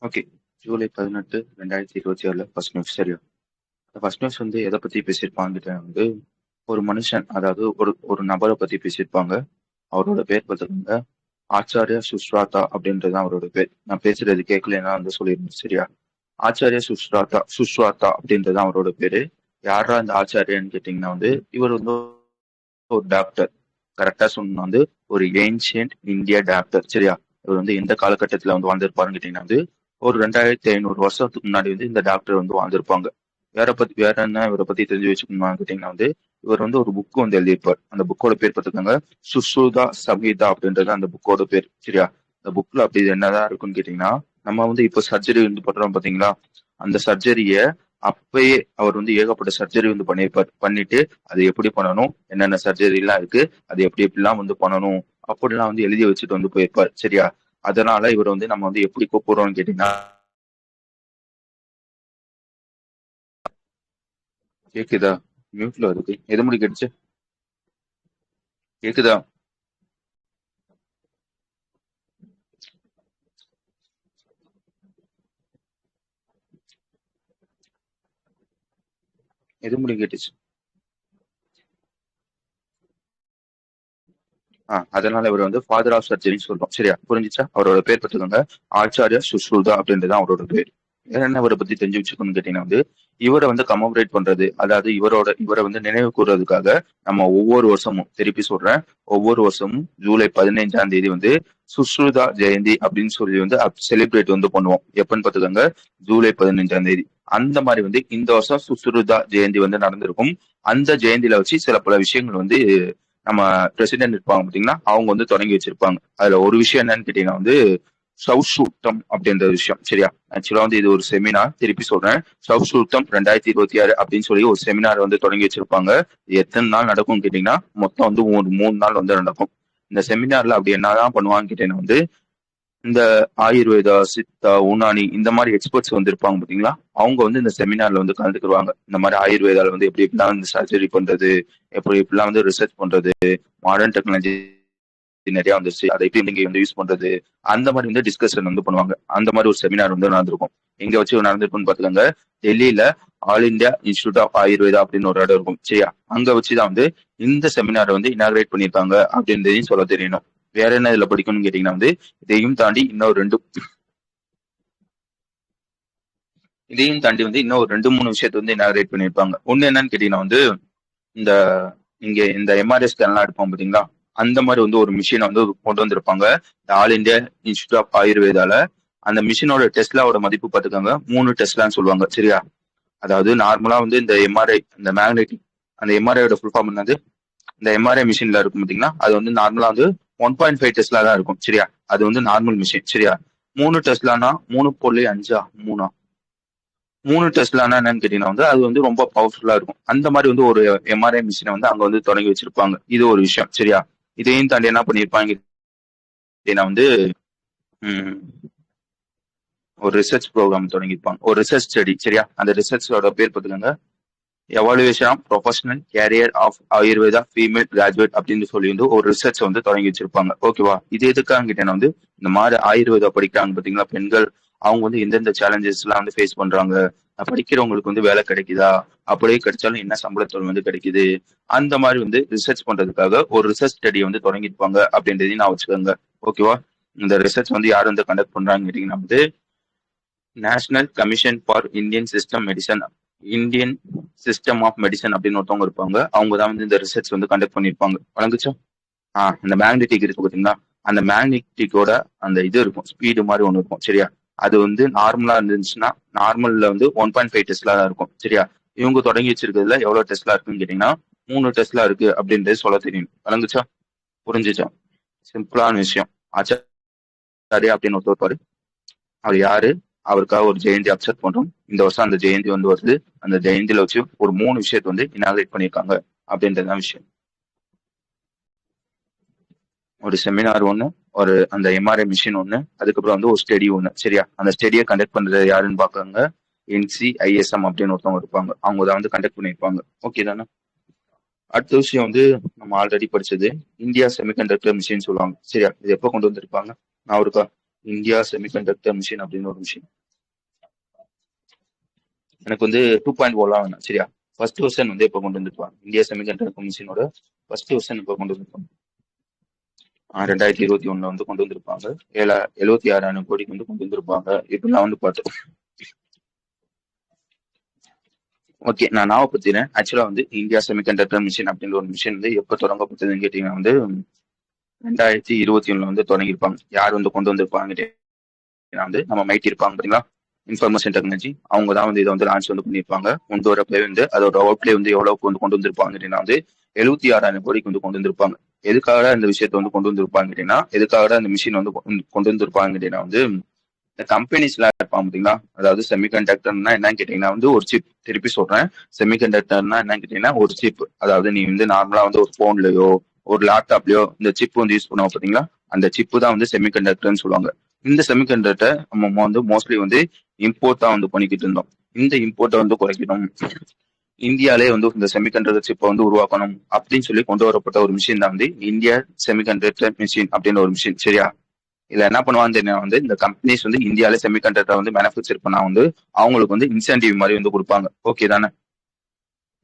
Okay. July 18, 2026 first news சரியா? First news வந்து எதை பத்தி பேசியிருப்பாங்கன்னு வந்து ஒரு மனுஷன், அதாவது ஒரு ஒரு நபரை பத்தி பேசியிருப்பாங்க. அவரோட பேர் பார்த்துக்கோங்க, ஆச்சாரியா சுஷ்ராதா அப்படின்றது அவரோட பேர். நான் பேசுறது கேட்கலன்னா வந்து சொல்லிருந்தேன் சரியா? ஆச்சாரியா சுஷ்ராதா அப்படின்றது அவரோட பேரு. யாரா இந்த ஆச்சாரியான்னு கேட்டீங்கன்னா வந்து இவர் வந்து ஒரு டாக்டர். கரெக்டா சொன்னா வந்து ஒரு ஏன்ஷியன்ட் இந்தியா டாக்டர் சரியா? இவர் வந்து எந்த காலகட்டத்துல வந்து வாழ்ந்திருப்பாருன்னு கேட்டீங்கன்னா வந்து ஒரு 2500 வருஷத்துக்கு முன்னாடி வந்து இந்த டாக்டர் வந்து வாழ்ந்திருப்பாங்க. வேற என்ன இவரை பத்தி தெரிஞ்சு வச்சுக்கணும்னு கேட்டீங்கன்னா வந்து இவர் வந்து ஒரு புக் வந்து எழுதியிருப்பார். அந்த புக்கோட பேர் பார்த்துக்கோங்க, சுஸ்ருதா சம்ஹிதா அப்படின்றது அந்த புக்கோட பேர் சரியா? அந்த புக்ல அப்படி என்னதான் இருக்குன்னு கேட்டீங்கன்னா, நம்ம வந்து இப்போ சர்ஜரி வந்து பண்றோம் பாத்தீங்களா? அந்த சர்ஜரிய அப்பயே அவர் வந்து ஏகப்பட்ட சர்ஜரி வந்து பண்ணியிருப்பார். பண்ணிட்டு அது எப்படி பண்ணணும், என்னென்ன சர்ஜரி எல்லாம் இருக்கு, அது எப்படி எப்படிலாம் வந்து பண்ணணும் அப்படிலாம் வந்து எழுதி வச்சுட்டு வந்து போயிருப்பார் சரியா? அதனால இவர் வந்து நம்ம வந்து எப்படி கூப்பிடுறோம்னு கேட்டீங்கன்னா, கேக்குதா? மியூட்ல இருக்கு, எது முடி கேட்டுச்சு? கேக்குதா? எது முடி கேட்டுச்சு? அதனால இவர் வந்து ஃபாதர் ஆஃப் சர்ஜரின்னு சொல்றோம் சரியா? புரிஞ்சுச்சா? அவரோட பேர் பார்த்துக்கோங்க, ஆச்சாரியா சுஷ்ருதா அப்படின்றது அவரோட பேர். வேற என்ன இவரை பத்தி தெரிஞ்சு வச்சுக்கணும்னு கேட்டீங்கன்னா வந்து இவரை வந்து கமமரேட் பண்றது, அதாவது இவரை வந்து நினைவு கூறுறதுக்காக நம்ம ஒவ்வொரு வருஷமும், திருப்பி சொல்றேன், ஒவ்வொரு வருஷமும் ஜூலை 15ஆம் தேதி வந்து சுஷ்ருதா ஜெயந்தி அப்படின்னு சொல்லி வந்து செலிப்ரேட் வந்து பண்ணுவோம். எப்பன்னு பார்த்துக்கோங்க, ஜூலை 15ஆம் தேதி. அந்த மாதிரி வந்து இந்த வருஷம் சுஷ்ருதா ஜெயந்தி வந்து நடந்திருக்கும். அந்த ஜெயந்தியில வச்சு சில பல விஷயங்கள் வந்து நம்ம பிரசிடென்ட் இருப்பாங்க பாத்தீங்கன்னா, அவங்க வந்து தொடங்கி வச்சிருப்பாங்க. அதுல ஒரு விஷயம் என்னன்னு கேட்டீங்கன்னா வந்து சௌசூட்டம் அப்படின்ற விஷயம் சரியா? ஆக்சுவலா வந்து இது ஒரு செமினார், திருப்பி சொல்றேன், சௌசூட்டம் 2026 அப்படின்னு சொல்லி ஒரு செமினார் வந்து தொடங்கி வச்சிருப்பாங்க. இது எத்தனை நாள் நடக்கும்னு கேட்டீங்கன்னா மொத்தம் வந்து ஒரு 3 நாள் வந்து நடக்கும். இந்த செமினார்ல அப்படி என்னதான் பண்ணுவாங்கன்னு கேட்டீங்கன்னா வந்து இந்த ஆயுர்வேதா, சித்தா, உனானி இந்த மாதிரி எக்ஸ்பர்ட்ஸ் வந்து இருப்பாங்க பாத்தீங்களா? அவங்க வந்து இந்த செமினார்ல வந்து கலந்துக்குவாங்க. இந்த மாதிரி ஆயுர்வேதால வந்து எப்படி எப்படிலாம் வந்து சர்ஜரி பண்றது, எப்படி எப்படிலாம் வந்து ரிசர்ச் பண்றது, மாடர்ன் டெக்னாலஜி நிறைய வந்துருச்சு, அதை எப்படி நீங்க வந்து யூஸ் பண்றது, அந்த மாதிரி வந்து டிஸ்கஷன் வந்து பண்ணுவாங்க. அந்த மாதிரி ஒரு செமினார் வந்து நடந்திருக்கும். எங்க வச்சு நடந்திருக்கும்னு பாத்துக்கோங்க, டெல்லியில all India institute of Ayurveda அப்படின்னு ஒரு இடம் இருக்கும் சரியா? அங்க வச்சுதான் வந்து இந்த செமினாரை வந்து இனாகிரேட் பண்ணியிருக்காங்க அப்படின்றதையும் சொல்ல தெரியணும். வேற என்ன இதுல படிக்கணும்னு கேட்டீங்கன்னா வந்து இதையும் தாண்டி வந்து இன்னும் ஒரு 2 3 விஷயத்த வந்து இனாகிரேட் பண்ணியிருப்பாங்க. ஒண்ணு என்னன்னு கேட்டீங்கன்னா வந்து இந்த இங்க இந்த எம்ஆர்ஐ ஸ்கேன்லாம் எடுப்போம் பாத்தீங்களா? அந்த மாதிரி வந்து ஒரு மிஷினை வந்து கொண்டு வந்திருப்பாங்க இந்த ஆல் இந்தியா இன்ஸ்டியூட் ஆஃப் ஆயுர்வேதால. அந்த மிஷினோட டெஸ்லாவோட மதிப்பு பார்த்துக்கோங்க, 3 டெஸ்லான்னு சொல்லுவாங்க சரியா? அதாவது நார்மலா வந்து இந்த எம்ஆர்ஐ, இந்த மேக்னெட்டிக், அந்த எம்ஆர்ஐயோட ஃபுல் ஃபார்ம் என்னது? இந்த எம்ஆர்ஐ மிஷின்ல இருக்கும் பாத்தீங்கன்னா, அது வந்து நார்மலா வந்து 1.5 டெஸ்லா தான் இருக்கும் சரியா? அது வந்து நார்மல் மிஷின் சரியா? 3 டெஸ்லானா 3.5 மூணா 3 டெஸ்லானா என்னன்னு கேட்டீங்கன்னா வந்து அது வந்து ரொம்ப பவர்ஃபுல்லா இருக்கும். அந்த மாதிரி வந்து ஒரு எம்ஆர்ஐ மிஷினை வந்து அங்க வந்து தொடங்கி வச்சிருப்பாங்க. இது ஒரு விஷயம் சரியா? இதையும் தாண்டி என்ன பண்ணிருப்பாங்க கேட்டீங்கன்னா வந்து ம், ஒரு ரிசர்ச் ப்ரோக்ராம் தொடங்கியிருப்பாங்க, ஒரு ரிசர்ச் ஸ்டடி சரியா? அந்த ரிசர்ச்சோட பேர் பார்த்துக்கோங்க, evaluation of professional career of Ayurveda female graduate அப்படின்னு சொல்லி வந்து ஒரு ரிசர்ச் வந்து தொடங்கி வச்சிருப்பாங்க. ஓகேவா? இது எதுக்காக கேட்டேன்னா வந்து இந்த மாதிரி ஆயுர்வேதா படிக்கிறாங்க பாத்தீங்களா பெண்கள், அவங்க வந்து எந்தெந்த சேலஞ்சஸ் எல்லாம் வந்து ஃபேஸ் பண்றாங்க, படிக்கிறவங்களுக்கு வந்து வேலை கிடைக்குதா, அப்படியே கிடைச்சாலும் என்ன சம்பளத்தோடு வந்து கிடைக்குது, அந்த மாதிரி வந்து ரிசர்ச் பண்றதுக்காக ஒரு ரிசர்ச் ஸ்டடி வந்து தொடங்கியிருப்பாங்க அப்படின்றதையும் நான் வச்சுக்கோங்க. ஓகேவா? இந்த ரிசர்ச் வந்து யார் வந்து கண்டக்ட் பண்றாங்கன்னு கேட்டீங்கன்னா வந்து national commission for Indian system of medicine அப்படின்னு ஒருத்தவங்க இருப்பாங்க. அவங்க தான் வந்து இந்த ரிசர்ச் வந்து கண்டக்ட் பண்ணியிருப்பாங்க. வழங்குச்சா? அந்த மேக்னெட்டிக் இருக்கு பாத்தீங்களா? அந்த மேக்னெட்டிக்கோட அந்த இது இருக்கும், ஸ்பீடு மாதிரி ஒன்று இருக்கும் சரியா? அது வந்து நார்மலா இருந்துச்சுன்னா நார்மல்ல வந்து 1.5 டெஸ்லா தான் இருக்கும் சரியா? இவங்க தொடங்கி வச்சிருக்கிறதுல எவ்வளவு டெஸ்லா இருக்குன்னு கேட்டீங்கன்னா 3 டெஸ்லா இருக்கு அப்படின்றது சொல்ல தெரியும். வழங்குச்சா? புரிஞ்சுச்சா? சிம்பிளான விஷயம். ஆச்சாரியா அப்படின்னு ஒருத்தர் இருப்பாரு. அவர் யாரு? அவருக்காக ஒரு ஜெயந்தி அக்செப்ட் பண்றோம். இந்த வருஷம் அந்த ஜெயந்தி வந்து வருது. அந்த ஜெயந்தியில வச்சு ஒரு 3 விஷயத்தை வந்து இனாகிரேட் பண்ணியிருக்காங்க அப்படின்றதுதான் விஷயம். ஒரு செமினார் ஒண்ணு, ஒரு அந்த எம்ஆர்ஐ மிஷின் ஒண்ணு, அதுக்கப்புறம் வந்து ஒரு ஸ்டடி ஒண்ணு சரியா? அந்த ஸ்டடியை கண்டக்ட் பண்றது யாருன்னு பாக்குறாங்க, NCISM அப்படின்னு ஒருத்தவங்க இருப்பாங்க. அவங்க தான் வந்து கண்டக்ட் பண்ணியிருப்பாங்க. ஓகே தானே? அடுத்த விஷயம் வந்து நம்ம ஆல்ரெடி படிச்சது, இந்தியா செமிகண்டக்டர் மிஷின் சொல்லுவாங்க சரியா? இது எப்போ கொண்டு வந்திருப்பாங்க? நான் இருக்கா? இந்தியா செமிகண்டக்டர் மிஷின் அப்படின்னு ஒரு மிஷின். எனக்கு வந்து 2.0 வேணும் சரியா. ஃபர்ஸ்ட் வெர்ஷன் வந்து எப்போ கொண்டு வந்திருப்பாங்க இந்தியா செமிகண்டக்டர் மிஷினோட ஃபர்ஸ்ட் வெர்ஷன் இப்போ கொண்டு வந்திருப்பாங்க 2021 வந்து கொண்டு வந்திருப்பாங்க. 76,000 கோடிக்கு வந்து கொண்டு வந்திருப்பாங்க. இப்படிலாம் வந்து பார்த்தோம். ஓகே, நான் ஞாபகப்படுத்தினேன். ஆக்சுவலா வந்து இந்தியா செமிகண்டக்டர் மிஷின் அப்படின்ற ஒரு மிஷின் வந்து எப்போ தொடங்கப்பட்டதுன்னு கேட்டீங்கன்னா வந்து 2021 வந்து தொடங்கியிருப்பாங்க. யார் வந்து கொண்டு வந்திருப்பாங்க கேட்டீங்கன்னா வந்து நம்ம மைட்டி இருப்பாங்க பாத்தீங்களா, இன்ஃபர்மேஷன் டெக்னாலஜி. அவங்க தான் வந்து இதை வந்து லான்ச் வந்து பண்ணியிருப்பாங்க. கொண்டு வரப்பே வந்து அதோட அவுட் பிளே வந்து எவ்வளவுக்கு வந்து கொண்டு வந்திருப்பாங்க கேட்டீங்கன்னா வந்து 76,000 கோடிக்கு வந்து கொண்டு வந்திருப்பாங்க. எதுக்காக இந்த விஷயத்த வந்து கொண்டு வந்திருப்பாங்க கேட்டீங்கன்னா, எதுக்காக அந்த மிஷின் வந்து கொண்டு வந்திருப்பாங்க கேட்டீங்கன்னா வந்து இந்த கம்பெனிஸ்லாம் இருப்பாங்க பாத்தீங்களா, அதாவது செமிகண்டக்டர்னா என்னன்னு கேட்டீங்கன்னா வந்து ஒரு சிப். திருப்பி சொல்றேன், செமிகண்டக்டர்னா என்னன்னு கேட்டீங்கன்னா ஒரு சிப். அதாவது நீ வந்து நார்மலா வந்து ஒரு போன்லயோ ஒரு லேப்டாப்லயோ இந்த சிப் வந்து யூஸ் பண்ணுவோம் பாத்தீங்களா, அந்த சிப்பு தான் வந்து செமிகண்டக்டர்னு சொல்லுவாங்க. இந்த செமிகண்டக்டர் நம்ம வந்து மோஸ்ட்லி வந்து இம்போர்ட் தான் வந்து பண்ணிக்கிட்டு இருந்தோம். இந்த இம்போர்ட்டை வந்து குறைக்கணும், இந்தியாலே வந்து இந்த செமிகண்டக்டர் சிப்பை வந்து உருவாக்கணும் அப்படின்னு சொல்லி கொண்டு வரப்பட்ட ஒரு மிஷின் தான் வந்து இந்தியா செமிகண்டக்டர் மிஷின் அப்படின்னு ஒரு மிஷின் சரியா. இதுல என்ன பண்ணுவான்னு தெரியும் வந்து இந்த கம்பெனிஸ் வந்து இந்தியாவில செமிகண்டக்டர் வந்து மேனுஃபேக்சர் பண்ணா வந்து அவங்களுக்கு வந்து இன்சென்டிவ் மாதிரி வந்து கொடுப்பாங்க. ஓகே தானே.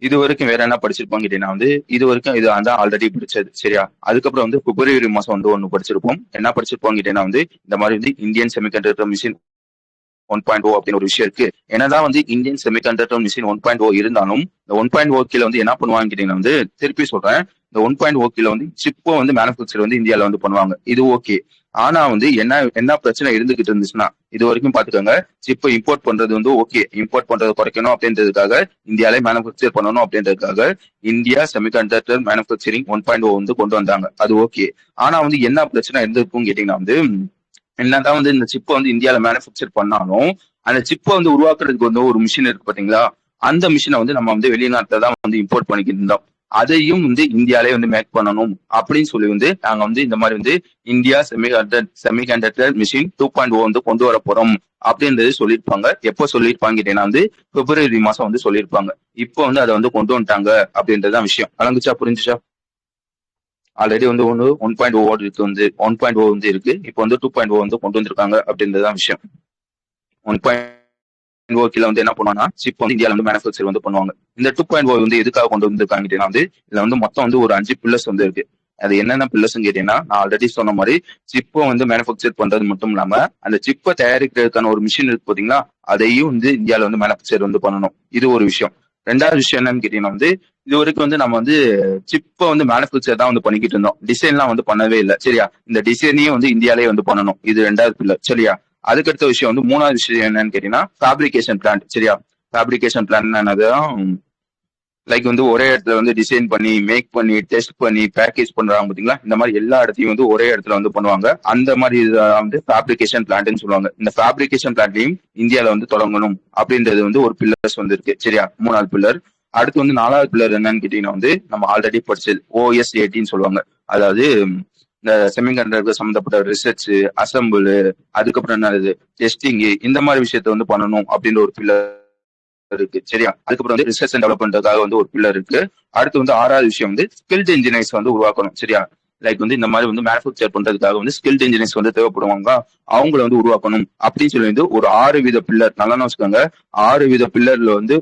இது வரைக்கும் வேற என்ன படிச்சிருப்போம் கேட்டீங்கன்னா வந்து இது வரைக்கும் இது வந்து ஆல்ரெடி படிச்சது சரியா. அதுக்கப்புறம் வந்து பிப்ரவரி மாசம் வந்து ஒன்னு படிச்சிருப்போம். என்ன படிச்சிருப்போம் கேட்டீங்கன்னா வந்து இந்த மாதிரி வந்து இந்தியன் செமிகண்டக்டர் மிஷின் 1.0 அப்படின்னு ஒரு விஷயம் இருக்கு. என்னதான் வந்து இந்தியன் செமிகண்டக்டர் மிஷின் 1.0 இருந்தாலும் இந்த 1.0 கீழ வந்து என்ன பண்ணுவாங்க கேட்டீங்கன்னா வந்து திருப்பி சொல்றேன், இந்த 1.0 கீழ வந்து சிப்போ வந்து மேனுஃபேக்சர் வந்து இந்தியாவில வந்து பண்ணுவாங்க. இது ஓகே. ஆனா வந்து என்ன என்ன பிரச்சனை இருந்துகிட்டு இருந்துச்சுன்னா, இது வரைக்கும் பாத்துக்கோங்க, சிப்பை இம்போர்ட் பண்றது வந்து ஓகே, இம்போர்ட் பண்றதை குறைக்கணும் அப்படின்றதுக்காக இந்தியாவிலே மேனுஃபேக்சர் பண்ணணும் அப்படின்றதுக்காக இந்தியா செமிகண்டக்டர் மேனுஃபேக்சரிங் 1.0 வந்து கொண்டு வந்தாங்க. அது ஓகே. ஆனா வந்து என்ன பிரச்சனை இருந்திருக்கும் கேட்டீங்கன்னா வந்து என்னதான் வந்து இந்த சிப்பை வந்து இந்தியாவில மேனுஃபேக்சர் பண்ணாலும் அந்த சிப்பை வந்து உருவாக்குறதுக்கு வந்து ஒரு மிஷின் இருக்கு பாத்தீங்களா, அந்த மிஷினை வந்து நம்ம வந்து வெளிநாட்டுல தான் வந்து இம்போர்ட் பண்ணிக்கிட்டு இருந்தோம். அதையும் வந்து இந்தியாலே வந்து மேக் பண்ணணும் அப்படின்னு சொல்லி வந்து நாங்க வந்து இந்த மாதிரி வந்து இந்தியா செமிகண்டக்டர் மிஷின் 2.0 வந்து கொண்டு வர போறோம் அப்படின்றது சொல்லியிருப்பாங்க. எப்போ சொல்லியிருப்பாங்க கேட்டீங்கன்னா வந்து பிப்ரவரி மாசம் வந்து சொல்லியிருப்பாங்க. இப்போ வந்து அதை வந்து கொண்டு வந்துட்டாங்க அப்படின்றதுதான் விஷயம். அலங்குச்சா, புரிஞ்சுச்சா. ஆல்ரெடி வந்து 1.0 இருக்கு வந்து 1.0 வந்து இருக்கு. இப்போ வந்து 2.0 வந்து கொண்டு வந்திருக்காங்க அப்படின்றதுதான் விஷயம். 1.0 கீழ வந்து என்ன பண்ணுவாங்கன்னா சிப் வந்து இந்தியாவில் வந்து மேனுஃபேக்சர் வந்து பண்ணுவாங்க. இந்த 2.0 வந்து எதுக்காக கொண்டு வந்திருக்காங்க கேட்டீங்கன்னா வந்து இதுல வந்து மொத்தம் வந்து ஒரு 5 பில்லர்ஸ் வந்து இருக்கு. அது என்னென்ன பில்லர்ஸ் கேட்டீங்கன்னா, நான் ஆல்ரெடி சொன்ன மாதிரி சிப்பை வந்து மேனுஃபேக்சர் பண்றது மட்டும் இல்லாம அந்த சிப்பை தயாரிக்கிறதுக்கான ஒரு மிஷின் இருக்கு பாத்தீங்களா, அதையும் வந்து இந்தியாவில வந்து மேனுஃபேக்சர் வந்து பண்ணணும். இது ஒரு விஷயம். ரெண்டாவது விஷயம் என்னன்னு கேட்டீங்கன்னா வந்து இது வரைக்கும் வந்து நம்ம வந்து சிப்பை வந்து மேனுஃபேக்சர் தான் வந்து பண்ணிக்கிட்டு இருந்தோம். டிசைன்லாம் வந்து பண்ணவே இல்லை சரியா. இந்த டிசைனையும் வந்து இந்தியாலே வந்து பண்ணணும். இது ரெண்டாவது பில்லர் சரியா. அதுக்கடுத்த விஷயம் வந்து மூணாவது விஷயம் என்னன்னு கேட்டீங்கன்னா ஃபேப்ரிகேஷன் பிளான்ட் சரியா. ஃபேப்ரிகேஷன் பிளான் என்னதான் லைக் வந்து ஒரே இடத்துல வந்து டிசைன் பண்ணி மேக் பண்ணி டெஸ்ட் பண்ணி பேக்கேஜ் பண்றாங்க பாத்தீங்களா, இந்த மாதிரி எல்லா இடத்தையும் வந்து ஒரே இடத்துல வந்து பண்ணுவாங்க. அந்த மாதிரி வந்து ஃபேப்ரிகேஷன் பிளான்ட்னு சொல்லுவாங்க. இந்த ஃபேப்ரிகேஷன் பிளான்ட்லயும் இந்தியாவில வந்து தொடங்கணும் அப்படின்றது வந்து ஒரு பில்லர்ஸ் வந்து இருக்கு சரியா, மூணாவது பில்லர். அடுத்து வந்து நாலாவது பில்லர் என்னன்னு கேட்டீங்கன்னா வந்து நம்ம ஆல்ரெடி படிச்சது OS18 சொல்லுவாங்க. அதாவது இந்த செமிகண்டக்டர் சம்பந்தப்பட்ட ரிசர்ச், அசம்பிள், அதுக்கப்புறம் என்ன டெஸ்டிங், இந்த மாதிரி விஷயத்த வந்து பண்ணணும் அப்படின்ற ஒரு பில்லர் இருக்கு சரியா. அதுக்கப்புறம் வந்து ரிசர்ச் அண்ட் டெவலப்மெண்ட்டுக்காக வந்து ஒரு பில்லர் இருக்கு. அடுத்து வந்து ஆறாவது விஷயம் வந்து ஸ்கில்ட் இன்ஜினியர்ஸ் வந்து உருவாக்கணும் சரியா. லைக் வந்து இந்த மாதிரி வந்து மேனுஃபேக்சர் பண்றதுக்காக வந்து ஸ்கில்ட் இன்ஜினியர்ஸ் வந்து தேவைப்படுவாங்க, அவங்கள வந்து உருவாக்கணும் அப்படின்னு சொல்லி வந்து ஒரு 6 வித பில்லர் நல்லா வச்சுக்கோங்க. 6 வித பில்லர்ல வந்து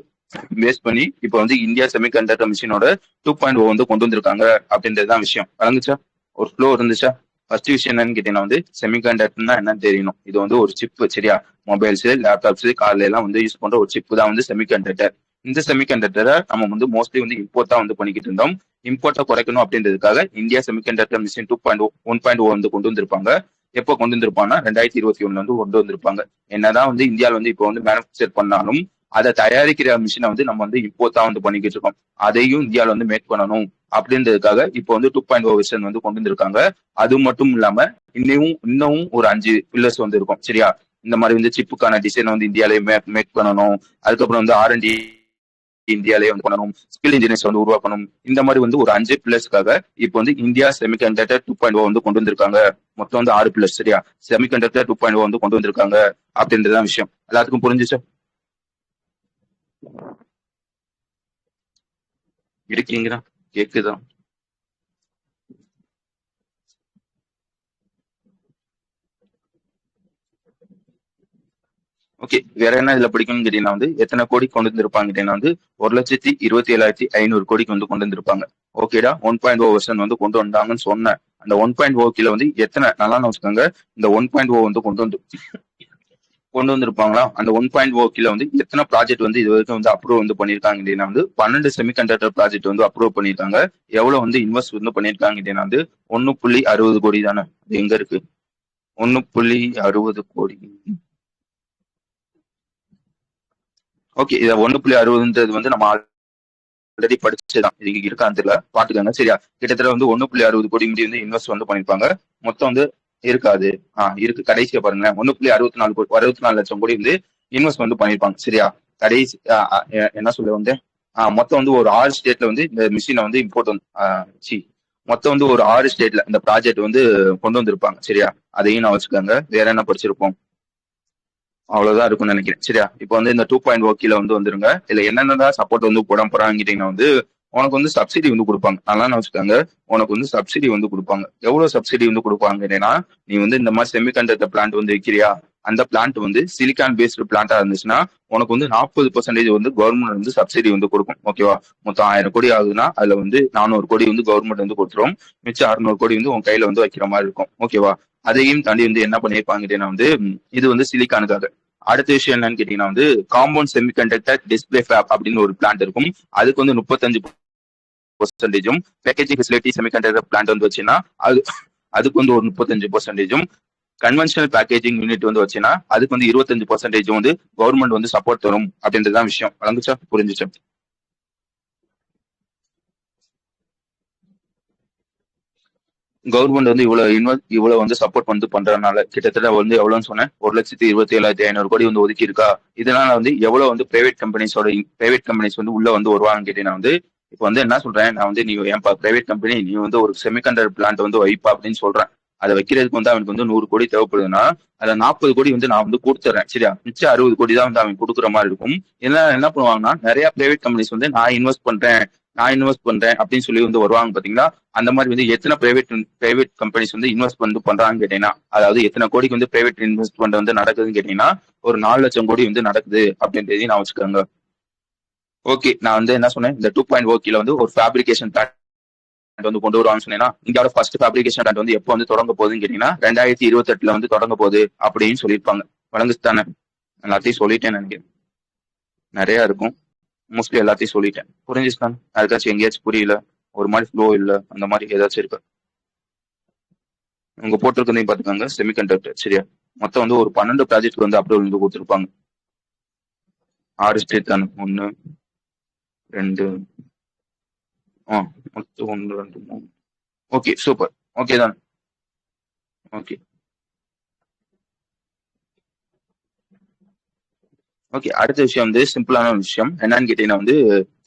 பேஸ் பண்ணி இப்ப வந்து இந்தியா செமிகண்டக்டர் மிஷினோட 2.0 வந்து கொண்டு வந்திருக்காங்க அப்படின்றதுதான் விஷயம். கலந்துச்சா, ஒரு ஃப்ளோ இருந்துச்சா. ஃபர்ஸ்ட் விஷயம் என்னன்னு கேட்டீங்கன்னா வந்து செமிகண்டக்டர்னா என்னன்னு தெரியணும். இது வந்து ஒரு சிப் சரியா. மொபைல்ஸ், லேப்டாப்ஸ், கார்ல எல்லாம் வந்து யூஸ் பண்ற ஒரு சிப் தான் வந்து செமிகண்டக்டர். இந்த செமிகண்டக்டரை நம்ம வந்து மோஸ்ட்லி வந்து இம்போர்ட் தான் வந்து பண்ணிக்கிட்டு இருந்தோம். இம்போர்ட்டை குறைக்கணும் அப்படின்றதுக்காக இந்தியா செமிகண்டக்டர் மிஷின் 2.0 1.0 வந்து கொண்டு வந்திருப்பாங்க. எப்போ கொண்டு வந்திருப்பாங்கன்னா 2021 வந்து கொண்டு வந்திருப்பாங்க. என்னதான் வந்து இந்தியாவில் வந்து இப்போ வந்து மேனுஃபேக்சர் பண்ணாலும் அதை தயாரிக்கிற மிஷினை வந்து நம்ம வந்து இம்போர்ட் தான் வந்து பண்ணிக்கிட்டு இருக்கோம். அதையும் இந்தியாவில் வந்து மேக் பண்ணணும் அப்படின்றதுக்காக இப்போ வந்து 2.0 வெர்ஷன் வந்து கொண்டு வந்திருக்காங்க. அது மட்டும் இல்லாம இன்னமும் ஒரு 5 பில்லர்ஸ் வந்து இருக்கும் சரியா. இந்த மாதிரி வந்து சிப்புக்கான டிசைன் வந்து இந்தியாலே மேக் பண்ணணும். அதுக்கப்புறம் வந்து R&D இந்தியாலே வந்து பண்ணணும். ஸ்கில் இன்ஜினியர்ஸ் வந்து உருவாக்கணும். இந்த மாதிரி வந்து ஒரு 5 பில்லர்ஸ்க்காக இப்போ வந்து இந்தியா செமிகண்டக்டர் 2.0 வந்து கொண்டு வந்திருக்காங்க. மொத்தம் வந்து 6 பில்லர்ஸ் சரியா. செமிகண்டக்டர் 2.0 வந்து கொண்டு வந்திருக்காங்க அப்படின்றதுதான் விஷயம். எல்லாத்துக்கும் புரிஞ்சுச்சா. இருக்கீங்களா, கேக்குதா. ஓகே, வேற என்ன இதுல பிடிக்கும்னு கேட்டீங்கன்னா வந்து எத்தனை கோடி கொண்டு வந்திருப்பாங்க கேட்டீங்கன்னா வந்து 1,27,500 கோடிக்கு வந்து கொண்டு வந்திருப்பாங்க. ஓகேடா, 1.0 வெர்ஷன் வந்து கொண்டு வந்தாங்கன்னு சொன்னேன். அந்த 1.0 கீழ வந்து எத்தனை நல்லா வச்சுக்கோங்க, இந்த 1.0 வந்து கொண்டு வந்திருப்பாங்களா, அந்த 1.0 கீழ வந்து எத்தனை ப்ராஜெக்ட் வந்து இது வரைக்கும் வந்து அப்ரூவ் வந்து பண்ணிருக்காங்க அப்படின்னா வந்து 12 செமிகண்டக்டர் ப்ராஜெக்ட் வந்து அப்ரூவ் பண்ணிருக்காங்க. எவ்வளவு வந்து இன்வெஸ்ட் வந்து பண்ணிருக்காங்க அப்படின்னா வந்து 1.60 கோடி தானே. அது எங்க இருக்கு, 1.60 கோடி. ஓகே, இத 1.60ன்றது வந்து நம்ம ஆல்ரெடி படிச்சுதான், இது இருக்கான்னு தெரியல, பாத்துக்கோங்க சரியா. கிட்டத்தட்ட வந்து 1.60 கோடி முடி வந்து இன்வெஸ்ட் வந்து பண்ணிருப்பாங்க. மொத்தம் வந்து இருக்காது, இருக்கு, கடைசியா பாருங்களேன், 1.64 கோடி, 64 லட்சம் கோடி வந்து இன்வெஸ்ட் வந்து பண்ணிருப்பாங்க சரியா. கடைசி என்ன சொல்ல வந்து மொத்தம் வந்து ஒரு 6 ஸ்டேட்ல வந்து இந்த மிஷினை வந்து இம்போர்ட் வந்து மொத்தம் வந்து ஒரு 6 ஸ்டேட்ல இந்த ப்ராஜெக்ட் வந்து கொண்டு வந்திருப்பாங்க சரியா. அதையும் நான் வச்சுக்கோங்க. வேற என்ன படிச்சிருப்போம், அவ்வளவுதான் இருக்கும்னு நினைக்கிறேன் சரியா. இப்போ வந்து இந்த 2.0 கீழ வந்து வந்துருங்க. இதுல என்னென்னதான் சப்போர்ட் வந்து போட போறாங்கன்னு வந்து உனக்கு வந்து சப்சிடி வந்து கொடுப்பாங்க. நல்லா வச்சுக்காங்க, உனக்கு வந்து சப்சிடி வந்து கொடுப்பாங்க. எவ்வளவு சப்சிடி வந்து கொடுப்பாங்கன்னா, நீ வந்து இந்த மாதிரி செமிகண்டக்டர் பிளான்ட் வந்து வைக்கிறியா, அந்த பிளான்ட் வந்து சிலிக்கான் பேஸ்டு பிளான்டா இருந்துச்சுன்னா உனக்கு வந்து 40% வந்து கவர்மெண்ட் வந்து சப்சிடி வந்து கொடுக்கும். ஓகேவா, மொத்தம் 1000 கோடி ஆகுதுன்னா அதுல வந்து 400 கோடி வந்து கவர்மெண்ட் வந்து கொடுத்துரும். மிச்சம் 600 கோடி வந்து உன் கையில வந்து வைக்கிற மாதிரி இருக்கும். ஓகேவா, அதையும் தாண்டி வந்து என்ன பண்ணிருப்பாங்கன்னா வந்து இது வந்து சிலிக்கானுக்காக. அடுத்த விஷயம் என்னன்னு கேட்டீங்கன்னா வந்து காம்பவுண்ட் செமிகண்டக்டர் டிஸ்பிளே ஃபேப் அப்படின்னு ஒரு பிளான்ட் இருக்கும். அதுக்கு வந்து 35%, பேக்கேஜிங் ஃபெசிலிட்டி செமிகண்டக்டர் பிளான்ட் வந்து வச்சுன்னா அதுக்கு வந்து ஒரு 35%, கன்வென்ஷனல் பேக்கேஜிங் யூனிட் வந்து வச்சுன்னா அதுக்கு வந்து 25% வந்து கவர்மெண்ட் வந்து சப்போர்ட் தரும் அப்படின்றதான் விஷயம். வழங்குச்சா, புரிஞ்சுச்சா? கவர்மெண்ட் வந்து இவ்வளவு வந்து சப்போர்ட் வந்து பண்றதுனால கிட்டத்தட்ட வந்து எவ்வளவுன்னு சொன்னேன், 1,27,500 கோடி வந்து ஒதுக்கி இருக்கா. இதனால வந்து எவ்வளவு வந்து பிரைவேட் கம்பெனிஸ் வந்து உள்ள வந்து வருவாங்க கேட்டீங்கன்னா வந்து இப்போ வந்து என்ன சொல்றேன், நான் வந்து நீ ஏன்பா பிரைவேட் கம்பெனி, நீ வந்து ஒரு செமிகண்டக்டர் பிளான்ட் வந்து வைப்பா அப்படின்னு சொல்றேன். அதை வைக்கிறதுக்கு வந்து அவனுக்கு வந்து 100 கோடி தேவைப்படுதுன்னா அதுல 40 கோடி வந்து நான் வந்து கொடுத்துறேன் சரியா. மிச்சம் 60 கோடி தான் வந்து அவன் கொடுக்குற மாதிரி இருக்கும். என்ன பண்ணுவாங்கன்னா, நிறைய பிரைவேட் கம்பெனிஸ் வந்து நான் இன்வெஸ்ட் பண்றேன் அப்படின்னு சொல்லி வந்து வருவாங்க பாத்தீங்களா. அந்த மாதிரி வந்து எத்தனை பிரைவேட் கம்பெனிஸ் வந்து இன்வெஸ்ட் வந்து பண்றாங்கன்னு கேட்டீங்கன்னா, அதாவது எத்தனை கோடிக்கு வந்து பிரைவேட் இன்வெஸ்ட்மெண்ட் வந்து நடக்குதுன்னு கேட்டீங்கன்னா ஒரு 4 லட்சம் கோடி வந்து நடக்குது அப்படின்றதையும் நான் வச்சுக்கோங்க. ஓகே, நான் வந்து என்ன சொன்னேன், இந்த 2.0 கீழ வந்து ஒரு ஃபேப்ரிகேஷன் பிளான்ட் வந்து கொண்டு வருவாங்கன்னு சொன்னேன்னா, இந்தியாவோட ஃபர்ஸ்ட் ஃபேப்ரிகேஷன் பிளான்ட் வந்து எப்போ வந்து தொடங்க போகுதுன்னு கேட்டீங்கன்னா 2028 வந்து தொடங்க போகுது அப்படின்னு சொல்லியிருப்பாங்க. வழங்குச்சு தானே, எல்லாத்தையும் சொல்லிட்டேன்னு நினைக்கிறேன். நிறைய இருக்கும், மோஸ்ட்லி எல்லாத்தையும் சொல்லிட்டேன். புரிஞ்சுச்சு தானே? அதுக்காச்சும் எங்கேயாச்சும் புரியல, ஒரு மாதிரி ஃப்ளோ இல்ல, அந்த மாதிரி ஏதாச்சும் இருக்கு உங்க போட்டிருக்கதையும் பாத்துக்காங்க. செமிகண்டக்டர் சரியா, மொத்தம் வந்து ஒரு 12 ப்ராஜெக்ட் வந்து அப்ரூவல் வந்து கொடுத்துருப்பாங்க. 6 ஸ்டேட் தானே, 1 2 மொத்தம் 1 2 3. Okay, super. ஓகே தான். ஓகே ஓகே, அடுத்த விஷயம் வந்து சிம்பிளான விஷயம் என்னன்னு கேட்டீங்கன்னா வந்து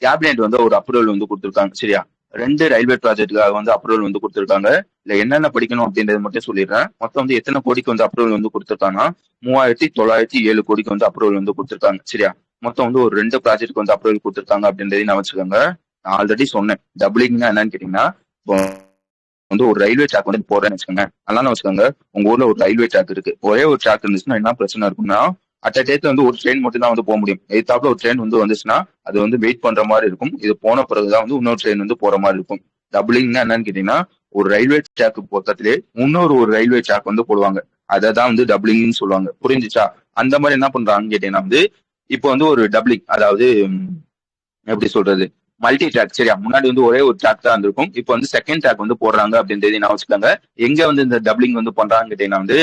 கேபினெட் வந்து ஒரு அப்ரூவல் வந்து கொடுத்துருக்காங்க சரியா. 2 ரயில்வே ப்ராஜெக்டுக்காக வந்து அப்ரூவல் வந்து கொடுத்துருக்காங்க. இல்ல என்னென்ன படிக்கணும் அப்படின்றத மட்டும் சொல்லிடுறேன். மொத்தம் வந்து எத்தனை கோடிக்கு வந்து அப்ரூவல் வந்து கொடுத்துருக்காங்கன்னா 3,907 கோடிக்கு வந்து அப்ரூவல் வந்து கொடுத்துருக்காங்க சரியா. மொத்தம் வந்து ஒரு 2 ப்ராஜெக்ட் வந்து அப்ரூவல் கொடுத்துருக்காங்க அப்படின்றதையும் நான் வச்சுக்கோங்க. நான் ஆல்ரெடி சொன்னேன், டபுளிங்னா என்னன்னு கேட்டீங்கன்னா வந்து ஒரு ரயில்வே ட்ராக் வந்து போறேன்னு வச்சுக்கோங்க. நல்லா வச்சுக்கோங்க, உங்க ஊர்ல ஒரு ரயில்வே ட்ராக் இருக்கு. ஒரே ஒரு ட்ராக் இருந்துச்சுன்னா என்ன பிரச்சனை இருக்கும்னா, அட் டேட்ல வந்து ஒரு ட்ரெயின் மட்டும் தான் வந்து போக முடியும். எதிர்த்தாப்புல ஒரு ட்ரெயின் வந்து வந்துச்சுன்னா அது வந்து வெயிட் பண்ற மாதிரி இருக்கும். இது போன பிறகுதான் வந்து இன்னொரு ட்ரெயின் வந்து போற மாதிரி இருக்கும். டபுளிங்னா என்னன்னு கேட்டீங்கன்னா, ஒரு ரயில்வே ட்ராக் பக்கத்திலே ஒரு ரயில்வே ட்ராக் வந்து போடுவாங்க. அததான் வந்து டபுளிங்னு சொல்லுவாங்க. புரிஞ்சுச்சா? அந்த மாதிரி என்ன பண்றாங்கன்னு கேட்டீங்கன்னா வந்து இப்போ வந்து ஒரு டபுளிங், அதாவது எப்படி சொல்றது, மல்டி ட்ராக் சரியா. முன்னாடி வந்து ஒரே ஒரு ட்ராக் தான் இருந்திருக்கும். இப்போ வந்து செகண்ட் ட்ராக் வந்து போடுறாங்க அப்படின்றது நான் வச்சுக்காங்க. எங்க வந்து இந்த டபுளிங் வந்து பண்றாங்க கேட்டீங்கன்னா வந்து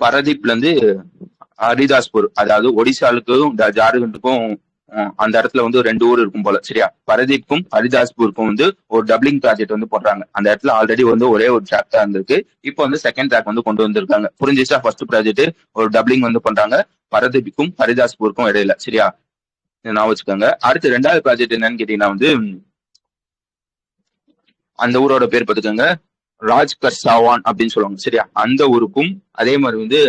பரதீப்ல இருந்து ஹரிதாஸ்பூர், அதாவது ஒடிசாலுக்கும் ஜார்க்கண்டுக்கும் அந்த இடத்துல வந்து 2 ஊர் இருக்கும் போல சரியா. பரதீப்க்கும் ஹரிதாஸ்பூருக்கும் வந்து ஒரு டபுளிங் ப்ராஜெக்ட் வந்து பண்றாங்க. அந்த இடத்துல ஆல்ரெடி வந்து ஒரே ஒரு ட்ராக் தான் இருந்திருக்கு. இப்போ வந்து செகண்ட் ட்ராக் வந்து கொண்டு வந்திருக்காங்க. புரிஞ்சிச்சா? ஃபர்ஸ்ட் ப்ராஜெக்ட் ஒரு டபுளிங் வந்து பண்றாங்க பரதீப்புக்கும் ஹரிதாஸ்பூருக்கும் இடையில சரியா. நான் வச்சுக்கோங்க. அடுத்து 2வது ப்ராஜெக்ட் என்னன்னு கேட்டீங்கன்னா வந்து அந்த ஊரோட பேர் பார்த்துக்கோங்க, ராஜ்கர் சாவான் அப்படின்னு சொல்லுவாங்க சரியா. அந்த ஊருக்கும் அதே மாதிரி வந்து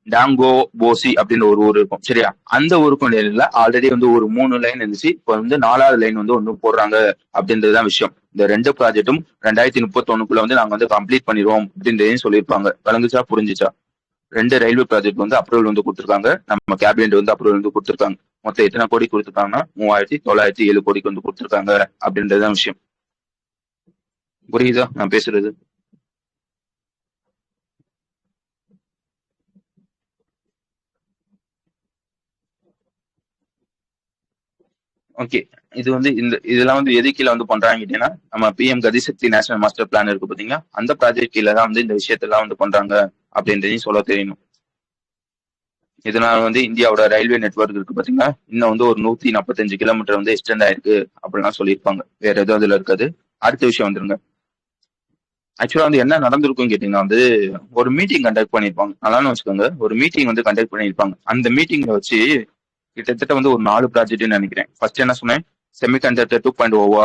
டாங்கோ போசி அப்படின்னு ஒரு ஊர் இருக்கும் சரியா. அந்த ஊருக்கும் இடையில ஆல்ரெடி வந்து ஒரு 3 லைன் இருந்துச்சு. இப்போ வந்து 4வது லைன் வந்து ஒண்ணு போடுறாங்க அப்படின்றதுதான் விஷயம். இந்த 2 ப்ராஜெக்டும் 2031 வந்து நாங்க வந்து கம்ப்ளீட் பண்ணிடுவோம் அப்படின்றதையும் சொல்லியிருப்பாங்க. விளங்குச்சா, புரிஞ்சுச்சா? 2 ரயில்வே ப்ராஜெக்ட் வந்து அப்ரூவல் வந்து கொடுத்துருக்காங்க. நம்ம கேபினெட் வந்து அப்ரூவல் வந்து கொடுத்துருக்காங்க. மொத்தம் எத்தனை கோடி கொடுத்துருக்காங்கன்னா 3907 கோடிக்கு வந்து கொடுத்துருக்காங்க அப்படின்றதுதான் விஷயம். புரியுதா நான் பேசுறது? ஓகே. இது வந்து இதெல்லாம் வந்து எது கீழே வந்து பண்றாங்க கேட்டீங்கன்னா, நம்ம PM Gati Shakti national master plan இருக்கு பாத்தீங்களா, அந்த ப்ராஜெக்ட் கீழே தான் வந்து இந்த விஷயத்தெல்லாம் வந்து பண்றாங்க அப்படின்றதையும் சொல்ல தெரியணும். இதனால வந்து இந்தியாவோட ரயில்வே நெட்வொர்க் இருக்கு பாத்தீங்கன்னா, இன்னும் வந்து ஒரு 145 கிலோமீட்டர் வந்து எக்ஸ்டெண்ட் ஆயிருக்கு அப்படிலாம் சொல்லியிருப்பாங்க. வேற எதுவும் அதுல இருக்காது. அடுத்த விஷயம் வந்துருங்க. ஆக்சுவலா வந்து என்ன நடந்திருக்கும் கேட்டீங்கன்னா வந்து, ஒரு மீட்டிங் கண்டக்ட் பண்ணிருப்பாங்க. நல்லான்னு வச்சுக்கோங்க. ஒரு மீட்டிங் வந்து கண்டக்ட் பண்ணிருப்பாங்க. அந்த மீட்டிங்ல வச்சு கிட்டத்தட்ட வந்து ஒரு 4 ப்ராஜெக்ட்னு நினைக்கிறேன். ஃபர்ஸ்ட் என்ன சொன்னேன், செமிகண்டக்டர் 2.0வா,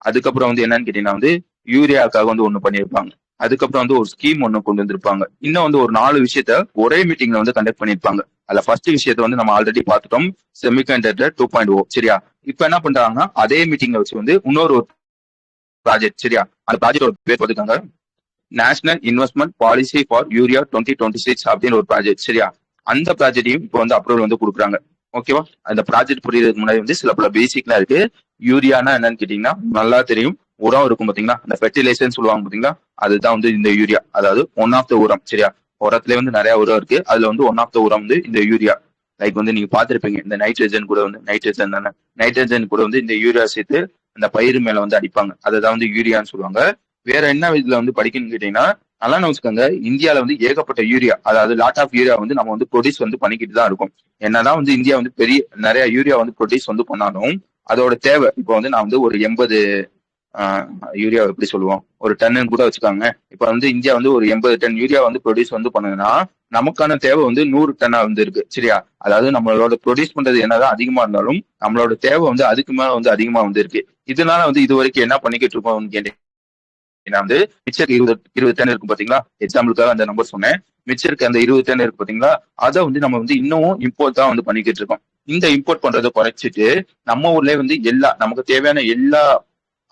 அதுக்கப்புறம் வந்து என்னன்னு கேட்டீங்கன்னா வந்து யூரியாக்காக வந்து ஒண்ணு பண்ணியிருப்பாங்க. அதுக்கப்புறம் வந்து ஒரு ஸ்கீம் ஒண்ணு கொண்டு வந்திருப்பாங்க. இன்னும் வந்து ஒரு 4 விஷயத்த ஒரே மீட்டிங்ல வந்து கண்டக்ட் பண்ணிருப்பாங்க. அதுல ஃபர்ஸ்ட் விஷயத்த வந்து நம்ம ஆல்ரெடி பார்த்துட்டோம், செமிகண்டக்டர் 2.0 சரியா. இப்ப என்ன பண்றாங்கன்னா அதே மீட்டிங்ல வச்சு வந்து இன்னொரு ப்ராஜெக்ட் சரியா. அந்த ப்ராஜெக்டோட பேர் பார்த்துக்காங்க, national investment policy for urea 2026 அப்படின்னு ஒரு ப்ராஜெக்ட் சரியா. அந்த ப்ராஜெக்டையும் இப்போ வந்து அப்ரூவல் வந்து கொடுக்குறாங்க. ஓகேவா. அந்த ப்ராஜெக்ட் புரியறதுக்கு முன்னாடி வந்து சில பல பேசிக்லாம் இருக்கு. யூரியானா என்னன்னு கேட்டீங்கன்னா நல்லா தெரியும். உரம் இருக்கும் பாத்தீங்களா, அந்த ஃபெர்டிலைசர்னு சொல்லுவாங்க பாத்தீங்களா, அதுதான் வந்து இந்த யூரியா. அதாவது ஒன் ஆஃப் த உரம் சரியா. உரத்துல வந்து நிறைய உரம் இருக்கு, அதுல வந்து ஒன் ஆஃப் த உரம் வந்து இந்த யூரியா. லைக் வந்து நீங்க பாத்திருப்பீங்க, இந்த நைட்ரஜன் கூட வந்து நைட்ரஜன் தானே, நைட்ரஜன் கூட வந்து இந்த யூரியா சேர்த்து அந்த பயிர் மேல வந்து அடிப்பாங்க, அதுதான் வந்து யூரியான்னு சொல்லுவாங்க. வேற என்ன இதுல வந்து படிக்கணும்னு கேட்டீங்கன்னா, நல்லா வச்சுக்கோங்க, இந்தியால வந்து ஏகப்பட்ட யூரியா, அதாவது லாட் ஆஃப் யூரியா வந்து நம்ம வந்து ப்ரொடியூஸ் வந்து பண்ணிக்கிட்டு தான் இருக்கும். என்னதான் வந்து இந்தியா வந்து பெரிய நிறைய யூரியா வந்து ப்ரொடியூஸ் வந்து பண்ணாலும் அதோட தேவை இப்போ வந்து நான் வந்து ஒரு 80 யூரியா எப்படி சொல்லுவோம், ஒரு டன்னு கூட வச்சுக்காங்க. இப்ப வந்து இந்தியா வந்து ஒரு 80 டன் யூரியா வந்து ப்ரொடியூஸ் வந்து பண்ணுதுன்னா நமக்கான தேவை வந்து 100 டன்னா வந்து இருக்கு சரியா. அதாவது நம்மளோட ப்ரொடியூஸ் பண்றது என்னதான் அதிகமா இருந்தாலும் நம்மளோட தேவை வந்து அதுக்கு மேல வந்து அதிகமா வந்து இருக்கு. இதனால வந்து இது வரைக்கும் என்ன பண்ணிக்கிட்டு இருக்கோம் கேட்டீங்கன்னா வந்து மிச்சர் 20 டன் இருக்கும் பாத்தீங்களா, எக்ஸாம்பிளுக்காக அந்த நம்பர் சொன்னேன். மிச்சருக்கு அந்த 20 டன் இருக்கு பாத்தீங்களா, அதை வந்து நம்ம வந்து இன்னமும் இம்போர்ட் தான் வந்து பண்ணிக்கிட்டு இருக்கோம். இந்த இம்போர்ட் பண்றதை குறைச்சிட்டு நம்ம ஊர்லயே வந்து எல்லா நமக்கு தேவையான எல்லா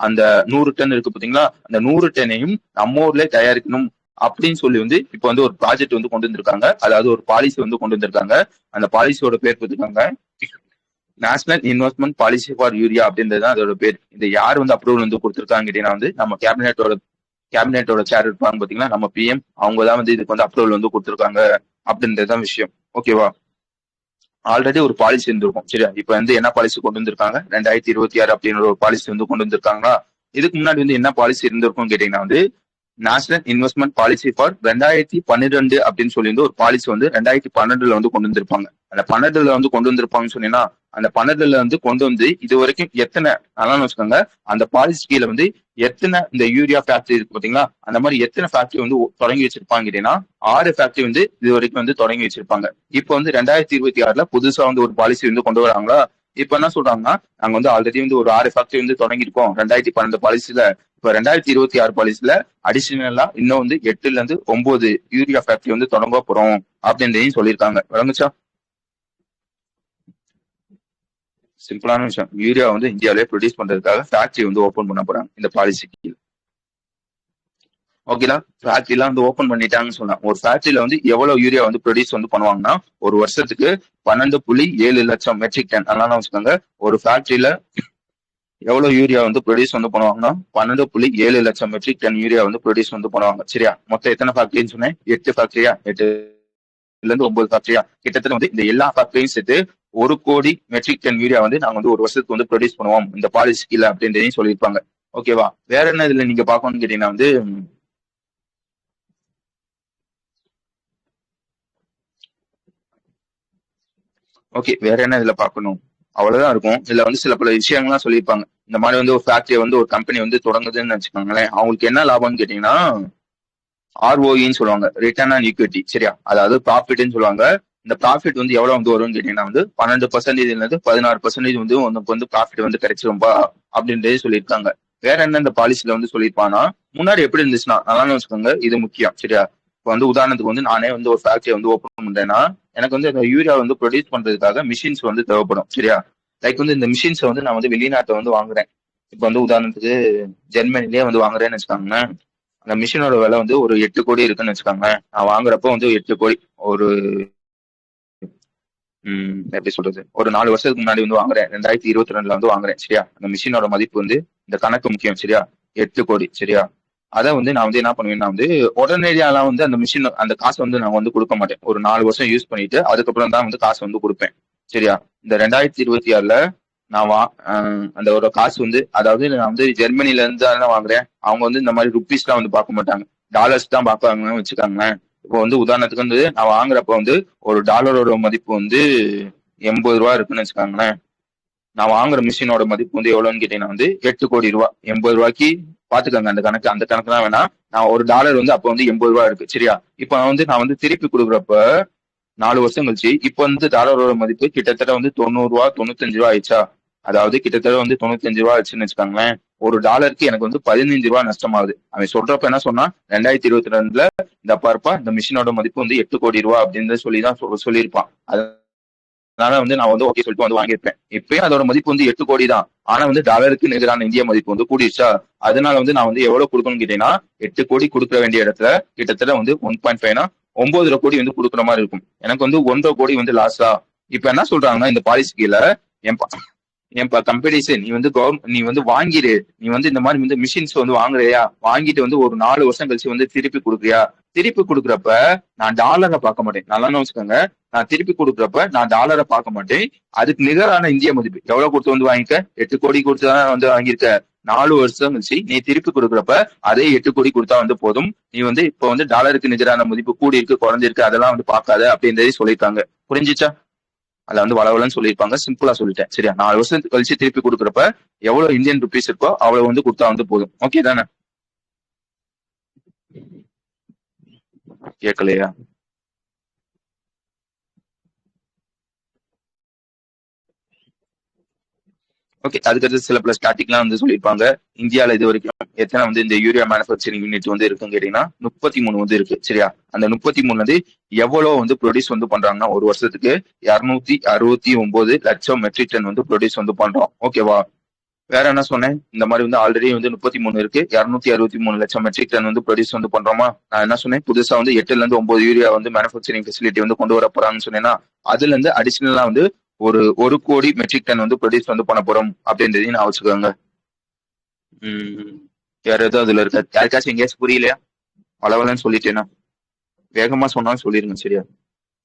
அந்த 100 டன் இருக்கு பாத்தீங்களா, அந்த 100 டன்னையும் நம்ம ஊர்லயே தயாரிக்கணும் அப்படின்னு சொல்லி வந்து இப்ப வந்து ஒரு ப்ராஜெக்ட் வந்து கொண்டு வந்திருக்காங்க. அதாவது ஒரு பாலிசி வந்து கொண்டு வந்திருக்காங்க. அந்த பாலிசியோட பேர் பார்த்துருக்காங்க, national investment policy for urea அப்படின்றது தான் அதோட பேர். இந்த யார் வந்து அப்ரூவல் வந்து கொடுத்துருக்காங்க கேட்டீங்கன்னா வந்து நம்ம கேபினெட்டோட சேர் இருப்பாங்க பாத்தீங்களா, நம்ம பிஎம், அவங்க தான் வந்து இதுக்கு வந்து அப்ரூவல் வந்து கொடுத்துருக்காங்க அப்படின்றதுதான் விஷயம். ஓகேவா. ஆல்ரெடி ஒரு பாலிசி இருந்திருக்கும் சரியா. இப்ப வந்து என்ன பாலிசி கொண்டு வந்திருக்காங்க, 2026 அப்படின்ற ஒரு பாலிசி வந்து கொண்டு வந்திருக்காங்களா. இதுக்கு முன்னாடி வந்து என்ன பாலிசி இருந்திருக்கும் கேட்டீங்கன்னா வந்து நேஷனல் இன்வெஸ்ட்மெண்ட் பாலிசி ஃபார் 2012 அப்படின்னு சொல்லி வந்து ஒரு பாலிசி வந்து 2012 வந்து கொண்டு வந்திருப்பாங்க. அந்த 12 வந்து கொண்டு வந்திருப்பாங்கன்னு சொன்னீங்கன்னா அந்த 12 வந்து கொண்டு வந்து இது வரைக்கும் எத்தனை நல்லா வச்சுக்கோங்க, அந்த பாலிசி கீழே வந்து எத்தனை இந்த யூரியா ஃபேக்டரி இருக்கு பாத்தீங்களா, அந்த மாதிரி எத்தனை ஃபேக்டரி வந்து தொடங்கி வச்சிருப்பாங்க கேட்டீங்கன்னா 6 ஃபேக்டரி வந்து இது வரைக்கும் வந்து தொடங்கி வச்சிருப்பாங்க. இப்ப வந்து 2026 புதுசா வந்து ஒரு பாலிசி வந்து கொண்டு வராங்களா. இப்ப என்ன சொல்றாங்கன்னா நாங்க வந்து ஆல்ரெடி வந்து ஒரு 6 ஃபேக்டரி வந்து தொடங்கியிருக்கோம் 2012 பாலிசில. இப்ப 2026 பாலிசில அடிஷனலா இன்னும் வந்து 8ல இருந்து 9 யூரியா ஃபேக்டரி வந்து தொடங்க போறோம் அப்படின்றதையும் சொல்லியிருக்காங்க. விளங்குச்சா. சிம்பிளான விஷயம், யூரியா வந்து இந்தியாவிலே ப்ரொடியூஸ் பண்றதுக்காக ஃபேக்டரி வந்து ஓபன் பண்ண போறாங்க இந்த பாலிசிக்கு. ஓகேடா. ஃபேக்டரி எல்லாம் வந்து ஓபன் பண்ணிட்டாங்கன்னு சொன்னா ஒரு ஃபேக்டரியில வந்து எவ்வளவு யூரியா வந்து ப்ரொடியூஸ் வந்து பண்ணுவாங்கன்னா ஒரு வருஷத்துக்கு 12.7 லட்சம் மெட்ரிக் டன். அதனால வச்சுக்கோங்க, ஒரு ஃபேக்டரியில எவ்வளவு யூரியா வந்து ப்ரொடியூஸ் வந்து பண்ணுவாங்கன்னா 12.7 லட்சம் மெட்ரிக் டன் யூரியா வந்து ப்ரொடியூஸ் வந்து பண்ணுவாங்க சரியா. மொத்தம் எத்தனை ஃபேக்டரின்னு சொன்னேன், 8 ஃபேக்டரியா, 8ல இருந்து 9 ஃபேக்டரியா, கிட்டத்தட்ட வந்து இந்த எல்லா ஃபேக்டரியும் சேர்த்து 1 கோடி மெட்ரிக் டன் யூரியா வந்து நாங்க வந்து ஒரு வருஷத்துக்கு வந்து ப்ரொடியூஸ் பண்ணுவோம் இந்த பாலிசி கீழ அப்படின்றதையும் சொல்லியிருப்பாங்க. ஓகேவா. வேற என்ன இதுல நீங்க பாக்கணும்னு கேட்டீங்கன்னா வந்து ஓகே, வேற என்ன இதுல பாக்கணும், அவ்வளவுதான் இருக்கும். இதுல வந்து சில பல விஷயங்கள்லாம் சொல்லியிருப்பாங்க. இந்த மாதிரி வந்து ஒரு ஃபேக்டரி வந்து ஒரு கம்பெனி வந்து தொடங்குதுன்னு வச்சுக்கோங்களேன், அவங்களுக்கு என்ன லாபம்னு கேட்டீங்கன்னா ஆர்ஓஇன்னு சொல்லுவாங்க, ரிட்டர்ன் ஆன் ஈக்விட்டி சரியா. அதாவது ப்ராஃபிட்னு சொல்லுவாங்க. இந்த ப்ராஃபிட் வந்து எவ்வளவு வந்து வரும்னு கேட்டீங்கன்னா வந்து 12% 16% வந்து உனக்கு வந்து ப்ராஃபிட் வந்து கிடைச்சிரும்பா அப்படின்றதே சொல்லியிருக்காங்க. வேற என்ன இந்த பாலிசில வந்து சொல்லியிருப்பானா, முன்னாடி எப்படி இருந்துச்சுன்னா நல்லா வச்சுக்கோங்க, இது முக்கியம் சரியா. இப்போ வந்து உதாரணத்துக்கு வந்து நானே வந்து ஒரு ஃபேக்டரி வந்து ஓப்பன் பண்றேன்னா எனக்கு வந்து அந்த யூரியா வந்து ப்ரொடியூஸ் பண்றதுக்காக மிஷின்ஸ் வந்து தேவைப்படும் சரியா. லைக் வந்து இந்த மிஷின்ஸை வந்து நான் வந்து வெளிநாட்டை வந்து வாங்குறேன். இப்போ வந்து உதாரணத்துக்கு ஜெர்மனிலேயே வந்து வாங்குறேன்னு வச்சுக்காங்களேன். அந்த மிஷினோட விலை வந்து ஒரு 8 கோடி இருக்குன்னு வச்சுக்கோங்க. நான் வாங்குறப்ப வந்து 8 கோடி. ஒரு எப்படி சொல்றது, ஒரு 4 வருஷத்துக்கு முன்னாடி வந்து வாங்குறேன். 2022 வந்து வாங்குறேன். சரியா, அந்த மிஷினோட மதிப்பு வந்து இந்த கணக்கு முக்கியம். சரியா, 8 கோடி. சரியா, அதை வந்து நான் வந்து என்ன பண்ணுவேன்னா வந்து உடனடியாலாம் வந்து அந்த மிஷின் அந்த காசை வந்து நான் வந்து கொடுக்க மாட்டேன். ஒரு 4 வருஷம் யூஸ் பண்ணிட்டு அதுக்கப்புறம் தான் வந்து காசு வந்து கொடுப்பேன். சரியா, இந்த 2026ல நான் அந்த ஒரு காசு வந்து, அதாவது நான் வந்து ஜெர்மனில இருந்து தான் வாங்குறேன். அவங்க வந்து இந்த மாதிரி ருப்பீஸ்லாம் வந்து பார்க்க மாட்டாங்க, டாலர்ஸ் தான் பார்ப்பாங்கன்னு வச்சுக்காங்களேன். இப்போ வந்து உதாரணத்துக்கு வந்து நான் வாங்குறப்ப வந்து ஒரு டாலரோட மதிப்பு வந்து 80 ரூபா இருக்குன்னு வச்சுக்காங்களேன். நான் வாங்குற மிஷினோட மதிப்பு வந்து எவ்வளவுன்னு கேட்டீங்கன்னா வந்து 8 கோடி ரூபா. 80 ரூபாய்க்கு பாத்துக்கோங்க அந்த கணக்கு. அந்த கணக்கு தான் வேணா. நான் ஒரு டாலர் வந்து அப்ப வந்து 80 ரூபா இருக்கு. சரியா, இப்ப நான் வந்து திருப்பி கொடுக்குறப்ப 4 வருஷம் கழிச்சு இப்ப வந்து டாலரோட மதிப்பு கிட்டத்தட்ட வந்து 90 ரூபா 95 ரூபா ஆயிடுச்சா. அதாவது கிட்டத்தட்ட வந்து 95 ரூபா ஆச்சுன்னு வச்சுக்காங்களேன். ஒரு டாலருக்கு எனக்கு வந்து 15 ரூபா நஷ்டமாகுது. அவன் சொல்றப்ப என்ன சொன்னா, 2022ல இந்த பார்ப்பா இந்த மிஷினோட மதிப்பு வந்து 8 கோடி ரூபா அப்படின்னு சொல்லிதான் சொல்லியிருப்பான். அதனால வந்து நான் வந்து ஓகே சொல்லிட்டு வந்து வாங்கியிருப்பேன். இப்பயும் அதோட மதிப்பு வந்து 8 கோடி தான். ஆனா வந்து டாலருக்கு நிகரான இந்திய மதிப்பு வந்து கூடிடுச்சா. அதனால வந்து நான் வந்து எவ்வளவு கொடுக்கணும்னு கேட்டீங்கன்னா 8 கோடி கொடுக்க வேண்டிய இடத்துல கிட்டத்தட்ட வந்து 1.5னா 9.5 கோடி வந்து கொடுக்குற மாதிரி இருக்கும். எனக்கு வந்து 1.5 கோடி வந்து லாஸா. இப்ப என்ன சொல்றாங்கன்னா இந்த பாலிசி கீழே ஏன்பா கம்பெனிஸ், நீ வந்து வாங்கிடு. நீ வந்து இந்த மாதிரி வந்து மிஷின்ஸ் வந்து வாங்குறியா, வாங்கிட்டு வந்து ஒரு 4 வருஷம் கழிச்சு வந்து திருப்பி கொடுக்குறியா. திருப்பி கொடுக்குறப்ப நான் டாலரை பார்க்க மாட்டேன். நல்லா வச்சுக்கோங்க, நான் திருப்பி கொடுக்குறப்ப நான் டாலரை பார்க்க மாட்டேன். அதுக்கு நிகரான இந்திய மதிப்பு எவ்வளவு கொடுத்து வந்து வாங்கிக்க. 8 கோடி கொடுத்து தான் வந்து வாங்கியிருக்க. 4 வருஷம் கழிச்சு நீ திருப்பி கொடுக்குறப்ப அதே 8 கோடி கொடுத்தா வந்து போதும். நீ வந்து இப்ப வந்து டாலருக்கு நிகரான மதிப்பு கூடி இருக்கு குறைஞ்சிருக்கு அதெல்லாம் வந்து பார்க்காத அப்படின்றதே சொல்லியிருக்காங்க. புரிஞ்சிச்சா? அதுல வந்து வளவலன்னு சொல்லியிருப்பாங்க. சிம்பிளா சொல்லிட்டேன். சரியா, 4 வருஷத்துக்கு கழிச்சு திருப்பி கொடுக்குறப்ப எவ்வளவு இந்தியன் ருபீஸ் இருக்கோ அவ்வளவு வந்து கொடுத்தா வந்து போதும். ஓகே தானே? கேட்கலையா? ஓகே, அதுக்கடுத்து சில பிளஸ் ஸ்டாட்டிக்லாம் வந்து சொல்லியிருப்பாங்க. இந்தியாவில இது வரைக்கும் எத்தனை வந்து இந்த யூரியா மேனுஃபேக்சரிங் யூனிட் வந்து இருக்குன்னு கேட்டீங்கன்னா 33 வந்து இருக்கு. சரியா, அந்த 33 வந்து எவ்வளவு வந்து ப்ரொடியூஸ் வந்து பண்றாங்கன்னா ஒரு வருஷத்துக்கு 269 லட்சம் மெட்ரிக் டன் வந்து ப்ரொடியூஸ் வந்து பண்றோம். ஓகேவா? வேற என்ன சொன்னேன், இந்த மாதிரி வந்து ஆல்ரெடி வந்து 33 இருக்கு, 263 லட்சம் மெட்ரிக் டன் வந்து ப்ரொடியூஸ் வந்து பண்றோமா. நான் என்ன சொன்னேன், புதுசா வந்து 8ல இருந்து 9 யூரியா வந்து மேனுஃபேக்சரிங் ஃபெசிலிட்டி வந்து கொண்டு வர போறாங்கன்னு சொன்னேன்னா, அதுல இருந்து அடிஷனலா வந்து ஒரு கோடி மெட்ரிக் டன் வந்து ப்ரொடியூஸ் வந்து பண்ண போறோம் அப்படின்றதையும் நான் வச்சுக்கோங்க. வேற எதுவும் அதுல இருக்க யாருக்காச்சும் எங்கேயாச்சும் புரியலையா? வளவலன்னு சொல்லிட்டேன்னா வேகமா சொன்னாலும் சொல்லிருங்க. சரியா,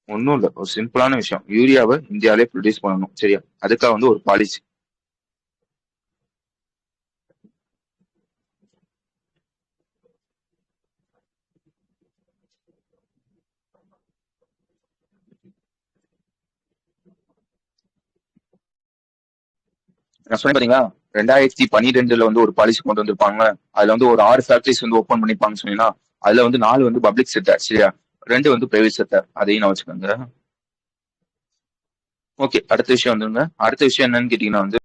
ஒன்னும் இல்ல, ஒரு சிம்பிளான விஷயம். யூரியாவை இந்தியாவிலே ப்ரொடியூஸ் பண்ணணும். சரியா, அதுக்காக வந்து ஒரு பாலிசி. நான் சொன்னேன் பாத்தீங்களா, 2012ல வந்து ஒரு பாலிசி கொண்டு வந்திருப்பாங்க. அதுல வந்து ஒரு 6 ஃபேக்டரிஸ் வந்து ஓப்பன் பண்ணிருப்பாங்கன்னு சொன்னீங்கன்னா, அதுல வந்து 4 வந்து பப்ளிக் செக்டர். சரியா, 2 வந்து பிரைவேட் செக்டர். அதையும் நான் வச்சுக்கோங்க. ஓகே, அடுத்த விஷயம் வந்துருங்க. அடுத்த விஷயம் என்னன்னு கேட்டீங்கன்னா வந்து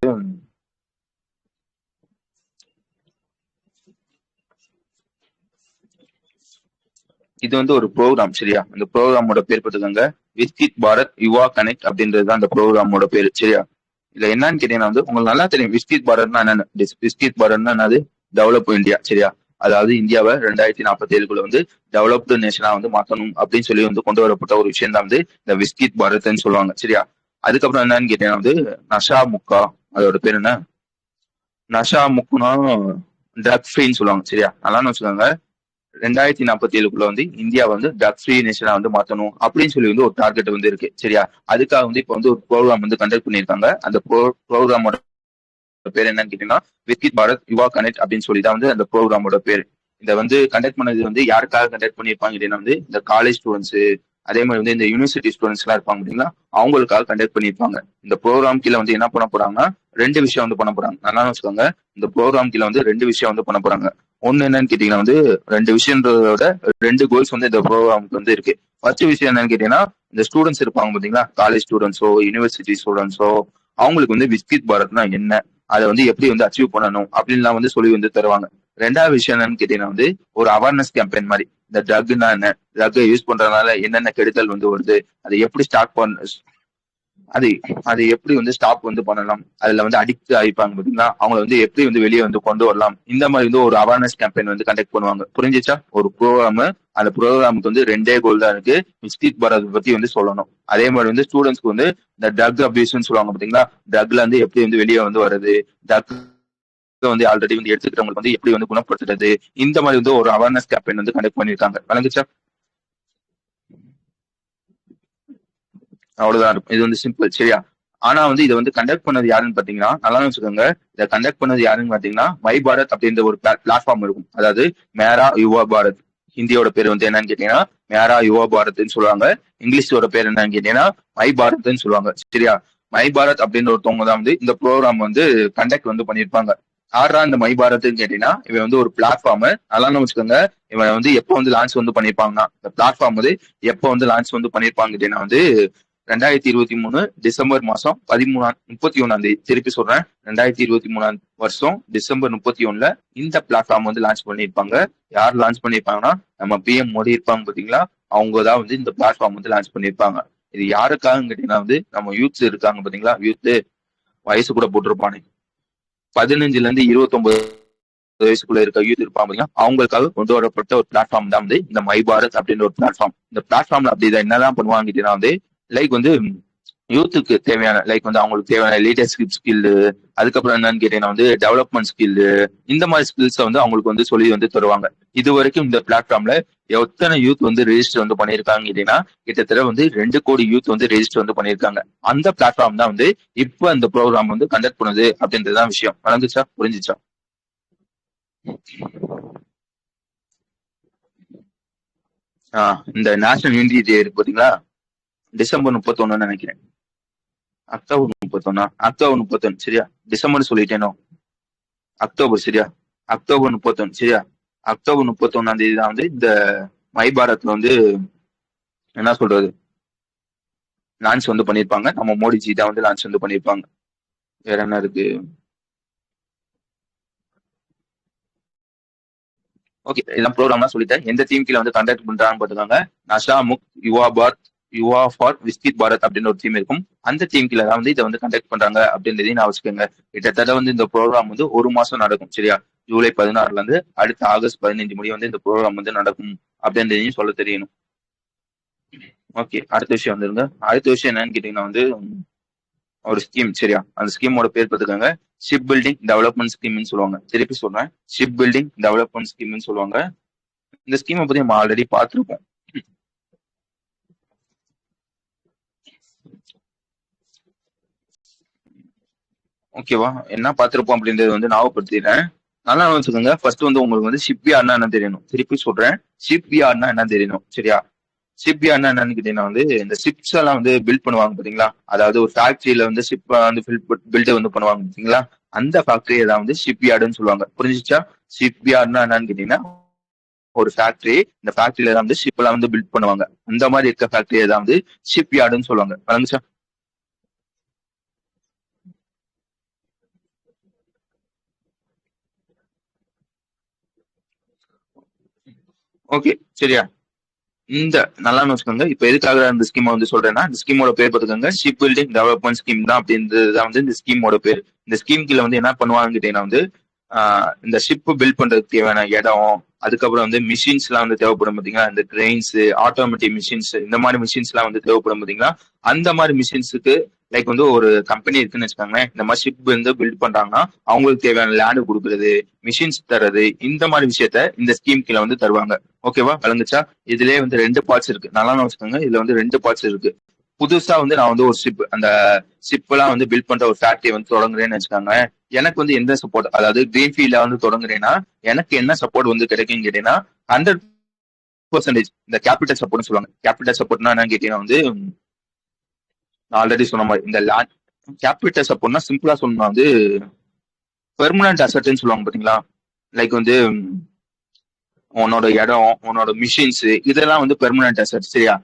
இது வந்து ஒரு ப்ரோக்ராம். சரியா, அந்த ப்ரோக்ராமோட பேர் பார்த்துக்கோங்க, விஸ்கிட் பாரத் யுவா கனெக்ட் அப்படின்றது தான் அந்த ப்ரோக்ராமோட பேரு. சரியா, இதுல என்னன்னு கேட்டீங்கன்னா வந்து உங்களுக்கு நல்லா தெரியும் விஸ்கிட் பாரத்னா என்னன்னு. விஸ்கிட் பாரத்னா என்னது? Develop India. சரியா, அதாவது இந்தியாவை 2047க்குள்ள வந்து டெவலப்டு நேஷனா வந்து மாத்தணும் அப்படின்னு சொல்லி வந்து கொண்டு வரப்பட்ட ஒரு விஷயம் தான் வந்து இந்த விஸ்கிட் பாரத்ன்னு சொல்லுவாங்க. சரியா, அதுக்கப்புறம் என்னன்னு கேட்டீங்கன்னா வந்து நஷா முக்கா, அதோட பேர் என்ன, நஷா முக்குனா ட்ரக் ஃப்ரீன்னு சொல்லுவாங்க. சரியா, நல்லா வச்சுக்கோங்க, 2047க்குள்ள வந்து இந்தியா வந்து ட்ரக் ஃப்ரீ நேஷனா வந்து மாத்தணும் அப்படின்னு சொல்லி வந்து ஒரு டார்கெட் வந்து இருக்கு. சரியா, அதுக்காக வந்து இப்ப வந்து ஒரு ப்ரோக்ராம் வந்து கண்டக்ட் பண்ணிருக்காங்க. அந்த ப்ரோக்ராமோட பேர் என்னன்னு கேட்டீங்கன்னா விஸ்கிட் பாரத் யுவா கனெக்ட் அப்படின்னு சொல்லி தான் வந்து அந்த ப்ரோக்ராமோட பேர். இதை வந்து கண்டக்ட் பண்ணது வந்து யாருக்காக கண்டக்ட் பண்ணிருப்பாங்க அப்படின்னா வந்து இந்த காலேஜ் ஸ்டூடெண்ட்ஸ், அதே மாதிரி வந்து இந்த யூனிவர்சிட்டி ஸ்டூடெண்ட்ஸ் எல்லாம் இருப்பாங்க அப்படின்னா அவங்களுக்காக கண்டக்ட் பண்ணிருப்பாங்க. இந்த ப்ரோக்ராம் கீழே வந்து என்ன பண்ண போறாங்கன்னா 2 விஷயம் வந்து பண்ண போறாங்க. நல்லா வச்சுக்கோங்க, இந்த ப்ரோக்ராம் கீழே வந்து 2 விஷயம் வந்து பண்ண போறாங்க. ஒண்ணு என்னன்னு கேட்டீங்கன்னா வந்து 2 விஷயன்றதோட 2 கோல்ஸ் வந்து இந்த ப்ரோக்ராமுக்கு வந்து இருக்கு. ஃபர்ஸ்ட் விஷயம் என்னன்னு கேட்டீங்கன்னா, இந்த ஸ்டூடெண்ட்ஸ் இருப்பாங்க பாத்தீங்களா, காலேஜ் ஸ்டூடெண்ட்ஸோ யூனிவர்சிட்டி ஸ்டூடெண்ட்ஸோ, அவங்களுக்கு வந்து விஸ்கிட் பாரத்னா என்ன, அதை வந்து எப்படி வந்து அச்சீவ் பண்ணணும் அப்படின்லாம் வந்து சொல்லி வந்து தருவாங்க. 2வது விஷயம் என்னன்னு கேட்டீங்கன்னா வந்து ஒரு அவேர்னஸ் கேம்பெயின் மாதிரி. இந்த ட்ரக்னா என்ன, ட்ரக் யூஸ் பண்றதுனால என்னென்ன கெடுதல் வந்து வருது, அதை எப்படி ஸ்டார்ட் பண்ண, அது அது எப்படி வந்து ஸ்டாப் வந்து பண்ணலாம், அதுல வந்து அடிக்ட் ஆயிப்பாங்க பாத்தீங்களா, அவங்கள வந்து எப்படி வந்து வெளியே வந்து கொண்டு வரலாம், இந்த மாதிரி வந்து ஒரு அவேர்னஸ் கேம்பெயின் வந்து கண்டக்ட் பண்ணுவாங்க. புரிஞ்சுச்சா? ஒரு ப்ரோக்ராம், அந்த ப்ரோக்ராமுக்கு வந்து 2 கோல் தான் இருக்கு. விஸ்கிட் பாரத் பத்தி வந்து சொல்லணும். அதே மாதிரி வந்து ஸ்டூடெண்ட்ஸ்க்கு வந்து இந்த ட்ரக் அபியூஸ்ன்னு சொல்லுவாங்க பாத்தீங்களா, ட்ரக்ல வந்து எப்படி வந்து வெளியே வந்து வருது, ட்ரக் வந்து ஆல்ரெடி வந்து எடுத்துக்கிறவங்களுக்கு வந்து எப்படி வந்து குணப்படுத்துறது, இந்த மாதிரி வந்து ஒரு அவேர்னஸ் கேம்பெயின் வந்து கண்டக்ட் பண்ணிருக்காங்க. விளங்குச்சா? அவ்வளவுதான் இருக்கும். இது வந்து சிம்பிள். சரியா? ஆனா வந்து இதை வந்து கண்டக்ட் பண்ணது யாருன்னு பாத்தீங்கன்னா, நல்லா வச்சுக்கோங்க, இதை கண்டக்ட் பண்ணது யாருன்னு பாத்தீங்கன்னா, மை பாரத் அப்படின்ற ஒரு பிளாட்ஃபார்ம் இருக்கும். அதாவது மேரா யுவா பாரத். ஹிந்தியோட பேர் வந்து என்னன்னு கேட்டீங்கன்னா மேரா யுவா பாரத்ன்னு சொல்லுவாங்க. இங்கிலீஷோட பேர் என்னன்னு கேட்டீங்கன்னா மை பாரத்ன்னு சொல்லுவாங்க. சரியா? மை பாரத் அப்படின்ற ஒருத்தவங்க தான் வந்து இந்த ப்ரோக்ராம் வந்து கண்டக்ட் வந்து பண்ணியிருப்பாங்க. ஆறா இந்த மை பாரத்ன்னு கேட்டீங்கன்னா, இவன் வந்து ஒரு பிளாட்ஃபார்ம். நல்லா வச்சுக்கோங்க, இவன் வந்து எப்போ வந்து லான்ச் வந்து பண்ணிருப்பாங்கன்னா, இந்த பிளாட்ஃபார்ம் வந்து எப்போ வந்து லான்ச் வந்து பண்ணிருப்பாங்க கேட்டீங்கன்னா வந்து 2023 டிசம்பர் மாசம் 31 திருப்பி சொல்றேன், 2023 டிசம்பர் 31 இந்த பிளாட்ஃபார்ம் வந்து லான்ச் பண்ணிருப்பாங்க. யார் லான்ச் பண்ணிருப்பாங்கன்னா, நம்ம பிஎம் மோடி இருப்பாங்க பாத்தீங்களா, அவங்க தான் வந்து இந்த பிளாட்ஃபார்ம் வந்து லான்ச் பண்ணிருப்பாங்க. இது யாருக்காக கேட்டீங்கன்னா வந்து நம்ம யூத்ஸ் இருக்காங்க பாத்தீங்களா, யூத் வயசு கூட போட்டிருப்பானே 15ல இருந்து 29 வயசுக்குள்ள இருக்க யூத் இருப்பாங்க, அவங்களுக்காக கொண்டு வரப்பட்ட ஒரு பிளாட்ஃபார்ம் தான் வந்து இந்த மை பாரத் அப்படின்ற ஒரு பிளாட்ஃபார்ம். இந்த பிளாட்ஃபார்ம்ல அப்படிதான் என்னதான் பண்ணுவாங்க கேட்டீங்கன்னா வந்து, லைக் வந்து யூத்துக்கு தேவையான, லைக் வந்து அவங்களுக்கு தேவையான லீடர்ஷிப் ஸ்கில், அதுக்கப்புறம் என்னன்னு கேட்டீங்கன்னா வந்து டெவலப்மெண்ட் ஸ்கில், இந்த மாதிரி ஸ்கில்ஸ் வந்து அவங்களுக்கு வந்து சொல்லி வந்து தருவாங்க. இது வரைக்கும் இந்த பிளாட்ஃபார்ம்ல எத்தனை யூத் வந்து ரெஜிஸ்டர் வந்து பண்ணிருக்காங்க கேட்டீங்கன்னா, கிட்டத்தட்ட வந்து 2 கோடி யூத் வந்து ரெஜிஸ்டர் வந்து பண்ணிருக்காங்க. அந்த பிளாட்ஃபார்ம் தான் வந்து இப்ப அந்த ப்ரோக்ராம் வந்து கண்டக்ட் பண்ணுது அப்படின்றதுதான் விஷயம். வளர்ந்துச்சா? புரிஞ்சுச்சா? இந்த நேஷனல் யூனிட்டி டே இருக்கு பாத்தீங்களா, டிசம்பர் 31 நினைக்கிறேன். அக்டோபர் 31 சரியா? டிசம்பர் சொல்லிட்டேனோ, அக்டோபர் சரியா? அக்டோபர் 31 சரியா? அக்டோபர் 31 தான் வந்து இந்த மை பாரத்ல வந்து என்ன சொல்றது லான்ச் வந்து பண்ணிருப்பாங்க. நம்ம மோடிஜி தான் வந்து லான்ச் வந்து பண்ணிருப்பாங்க. வேற என்ன இருக்கு? ஓகே, இதெல்லாம் ப்ரோக்ராம்லாம் சொல்லிட்டேன். எந்த டீம் கீழ வந்து கண்டக்ட் பண்றான்னு பாத்துக்காங்க. நஷா முக் யுவா பாரத், யுவா ஃபார் விஸ்கிட் பாரத் அப்படின்னு ஒரு டீம் இருக்கும். அந்த டீம் கீழ தான் வந்து இதை வந்து கண்டக்ட் பண்றாங்க அப்படின்றதையும் நான் வச்சுக்கோங்க. கிட்டத்தட்ட வந்து இந்த ப்ரோக்ராம் வந்து 1 மாசம் நடக்கும். சரியா? ஜூலை 16ல இருந்து அடுத்த ஆகஸ்ட் 15 முடிய வந்து இந்த ப்ரோக்ராம் வந்து நடக்கும் அப்படின்றதையும் சொல்ல தெரியணும். ஓகே, அடுத்த விஷயம் வந்துருங்க. அடுத்த விஷயம் என்னன்னு கேட்டீங்கன்னா வந்து ஒரு ஸ்கீம். சரியா? அந்த ஸ்கீமோட பேர் பார்த்துக்கோங்க, ஷிப் பில்டிங் டெவலப்மெண்ட் ஸ்கீம்னு சொல்லுவாங்க. திருப்பி சொல்றேன், ஷிப் பில்டிங் டெவலப்மெண்ட் ஸ்கீம்னு சொல்லுவாங்க. இந்த ஸ்கீமை பத்தி நம்ம ஆல்ரெடி பார்த்துருக்கோம். ஓகேவா? என்ன பார்த்திருப்போம் அப்படின்றது வந்து ஞாபகப்படுத்திடுறேன். நல்லா வச்சுக்கோங்க. ஃபர்ஸ்ட் வந்து உங்களுக்கு வந்து ஷிப் யார்ட்னா என்ன தெரியணும். திருப்பி சொல்றேன், ஷிப் யார்ட்னா என்ன தெரியணும். சரியா? ஷிப் யார்ட்னா என்னன்னு கேட்டீங்கன்னா வந்து இந்த ஷிப்ஸ் எல்லாம் வந்து பில்ட் பண்ணுவாங்க பாத்தீங்களா, அதாவது ஒரு ஃபேக்டரியில வந்து ஷிப் வந்து பில்ட் வந்து பண்ணுவாங்க பாத்தீங்களா, அந்த ஃபேக்டரியை தான் வந்து ஷிப் யார்டுன்னு சொல்லுவாங்க. புரிஞ்சுச்சா? ஷிப் யார்ட்னா என்னன்னு கேட்டீங்கன்னா ஒரு ஃபேக்டரி, இந்த ஃபேக்டரியில தான் வந்து ஷிப் எல்லாம் வந்து பில்ட் பண்ணுவாங்க. அந்த மாதிரி இருக்க ஃபேக்டரியை தான் வந்து ஷிப் யார்டுன்னு சொல்லுவாங்க. புரிஞ்சுச்சா? ஓகே, சரியா? இந்த நல்லா வச்சுக்கோங்க. இப்ப எதுக்காக இந்த ஸ்கீம் வந்து சொல்றேன்னா, இந்த ஸ்கீமோட பேர் பார்த்துக்கோங்க, ஷிப் பில்டிங் டெவலப்மெண்ட் ஸ்கீம் தான் அப்படின்றதுதான் வந்து இந்த ஸ்கீமோட பேர். இந்த ஸ்கீம் கீழ வந்து என்ன பண்ணுவாங்கன்னு கேட்டீங்கன்னா வந்து இந்த ஷிப் பில்ட் பண்றதுக்கு தேவையான இடம், அதுக்கப்புறம் வந்து மிஷின்ஸ் எல்லாம் வந்து தேவைப்படும் பாத்தீங்களா, இந்த கிரெயின்ஸ், ஆட்டோமேட்டிக் மிஷின்ஸ், இந்த மாதிரி மிஷின்ஸ் எல்லாம் வந்து தேவைப்படும் பாத்தீங்களா, அந்த மாதிரி மிஷின்ஸுக்கு லைக் வந்து ஒரு கம்பெனி இருக்குன்னு வச்சுக்கோங்களேன், இந்த மாதிரி ஷிப் வந்து பில்ட் பண்றாங்கன்னா அவங்களுக்கு தேவையான லேண்டு கொடுக்கறது, மிஷின்ஸ் தர்றது, இந்த மாதிரி விஷயத்த இந்த ஸ்கீம் கீழ வந்து தருவாங்க. ஓகேவா? விளங்குச்சா? இதுலயே வந்து 2 பார்ட்ஸ் இருக்கு. நல்லா வச்சுக்கோங்க, இதுல வந்து 2 பார்ட்ஸ் இருக்கு. புதுசா வந்து நான் வந்து ஒரு ஷிப், அந்த ஷிப் எல்லாம் வந்து பில்ட் பண்ற ஒரு ஃபேக்டரி வந்து தொடங்குறேன்னு வச்சுக்காங்க, எனக்கு வந்து எந்த சப்போர்ட், அதாவது கிரீன் ஃபீல்ட்ல வந்து தொடங்குறேன்னா எனக்கு என்ன சப்போர்ட் வந்து கிடைக்கும்னு கேட்டீங்கன்னா 100% இந்த கேபிட்டல் சப்போர்ட்னு சொல்லுவாங்க. கேபிட்டல் சப்போர்ட்னா என்னன்னு கேட்டீங்கன்னா வந்து நான் ஆல்ரெடி சொன்ன மாதிரி இந்த லேண்ட் கேபிட்டல் சப்போர்ட்னா சிம்பிளா சொல்லணும்னா வந்து பெர்மனன்ட் அசட்னு சொல்லுவாங்க பாத்தீங்களா, லைக் வந்து உன்னோட இடம், உன்னோட மிஷின்ஸ், இதெல்லாம் வந்து பெர்மனன்ட் அசட். சரியா?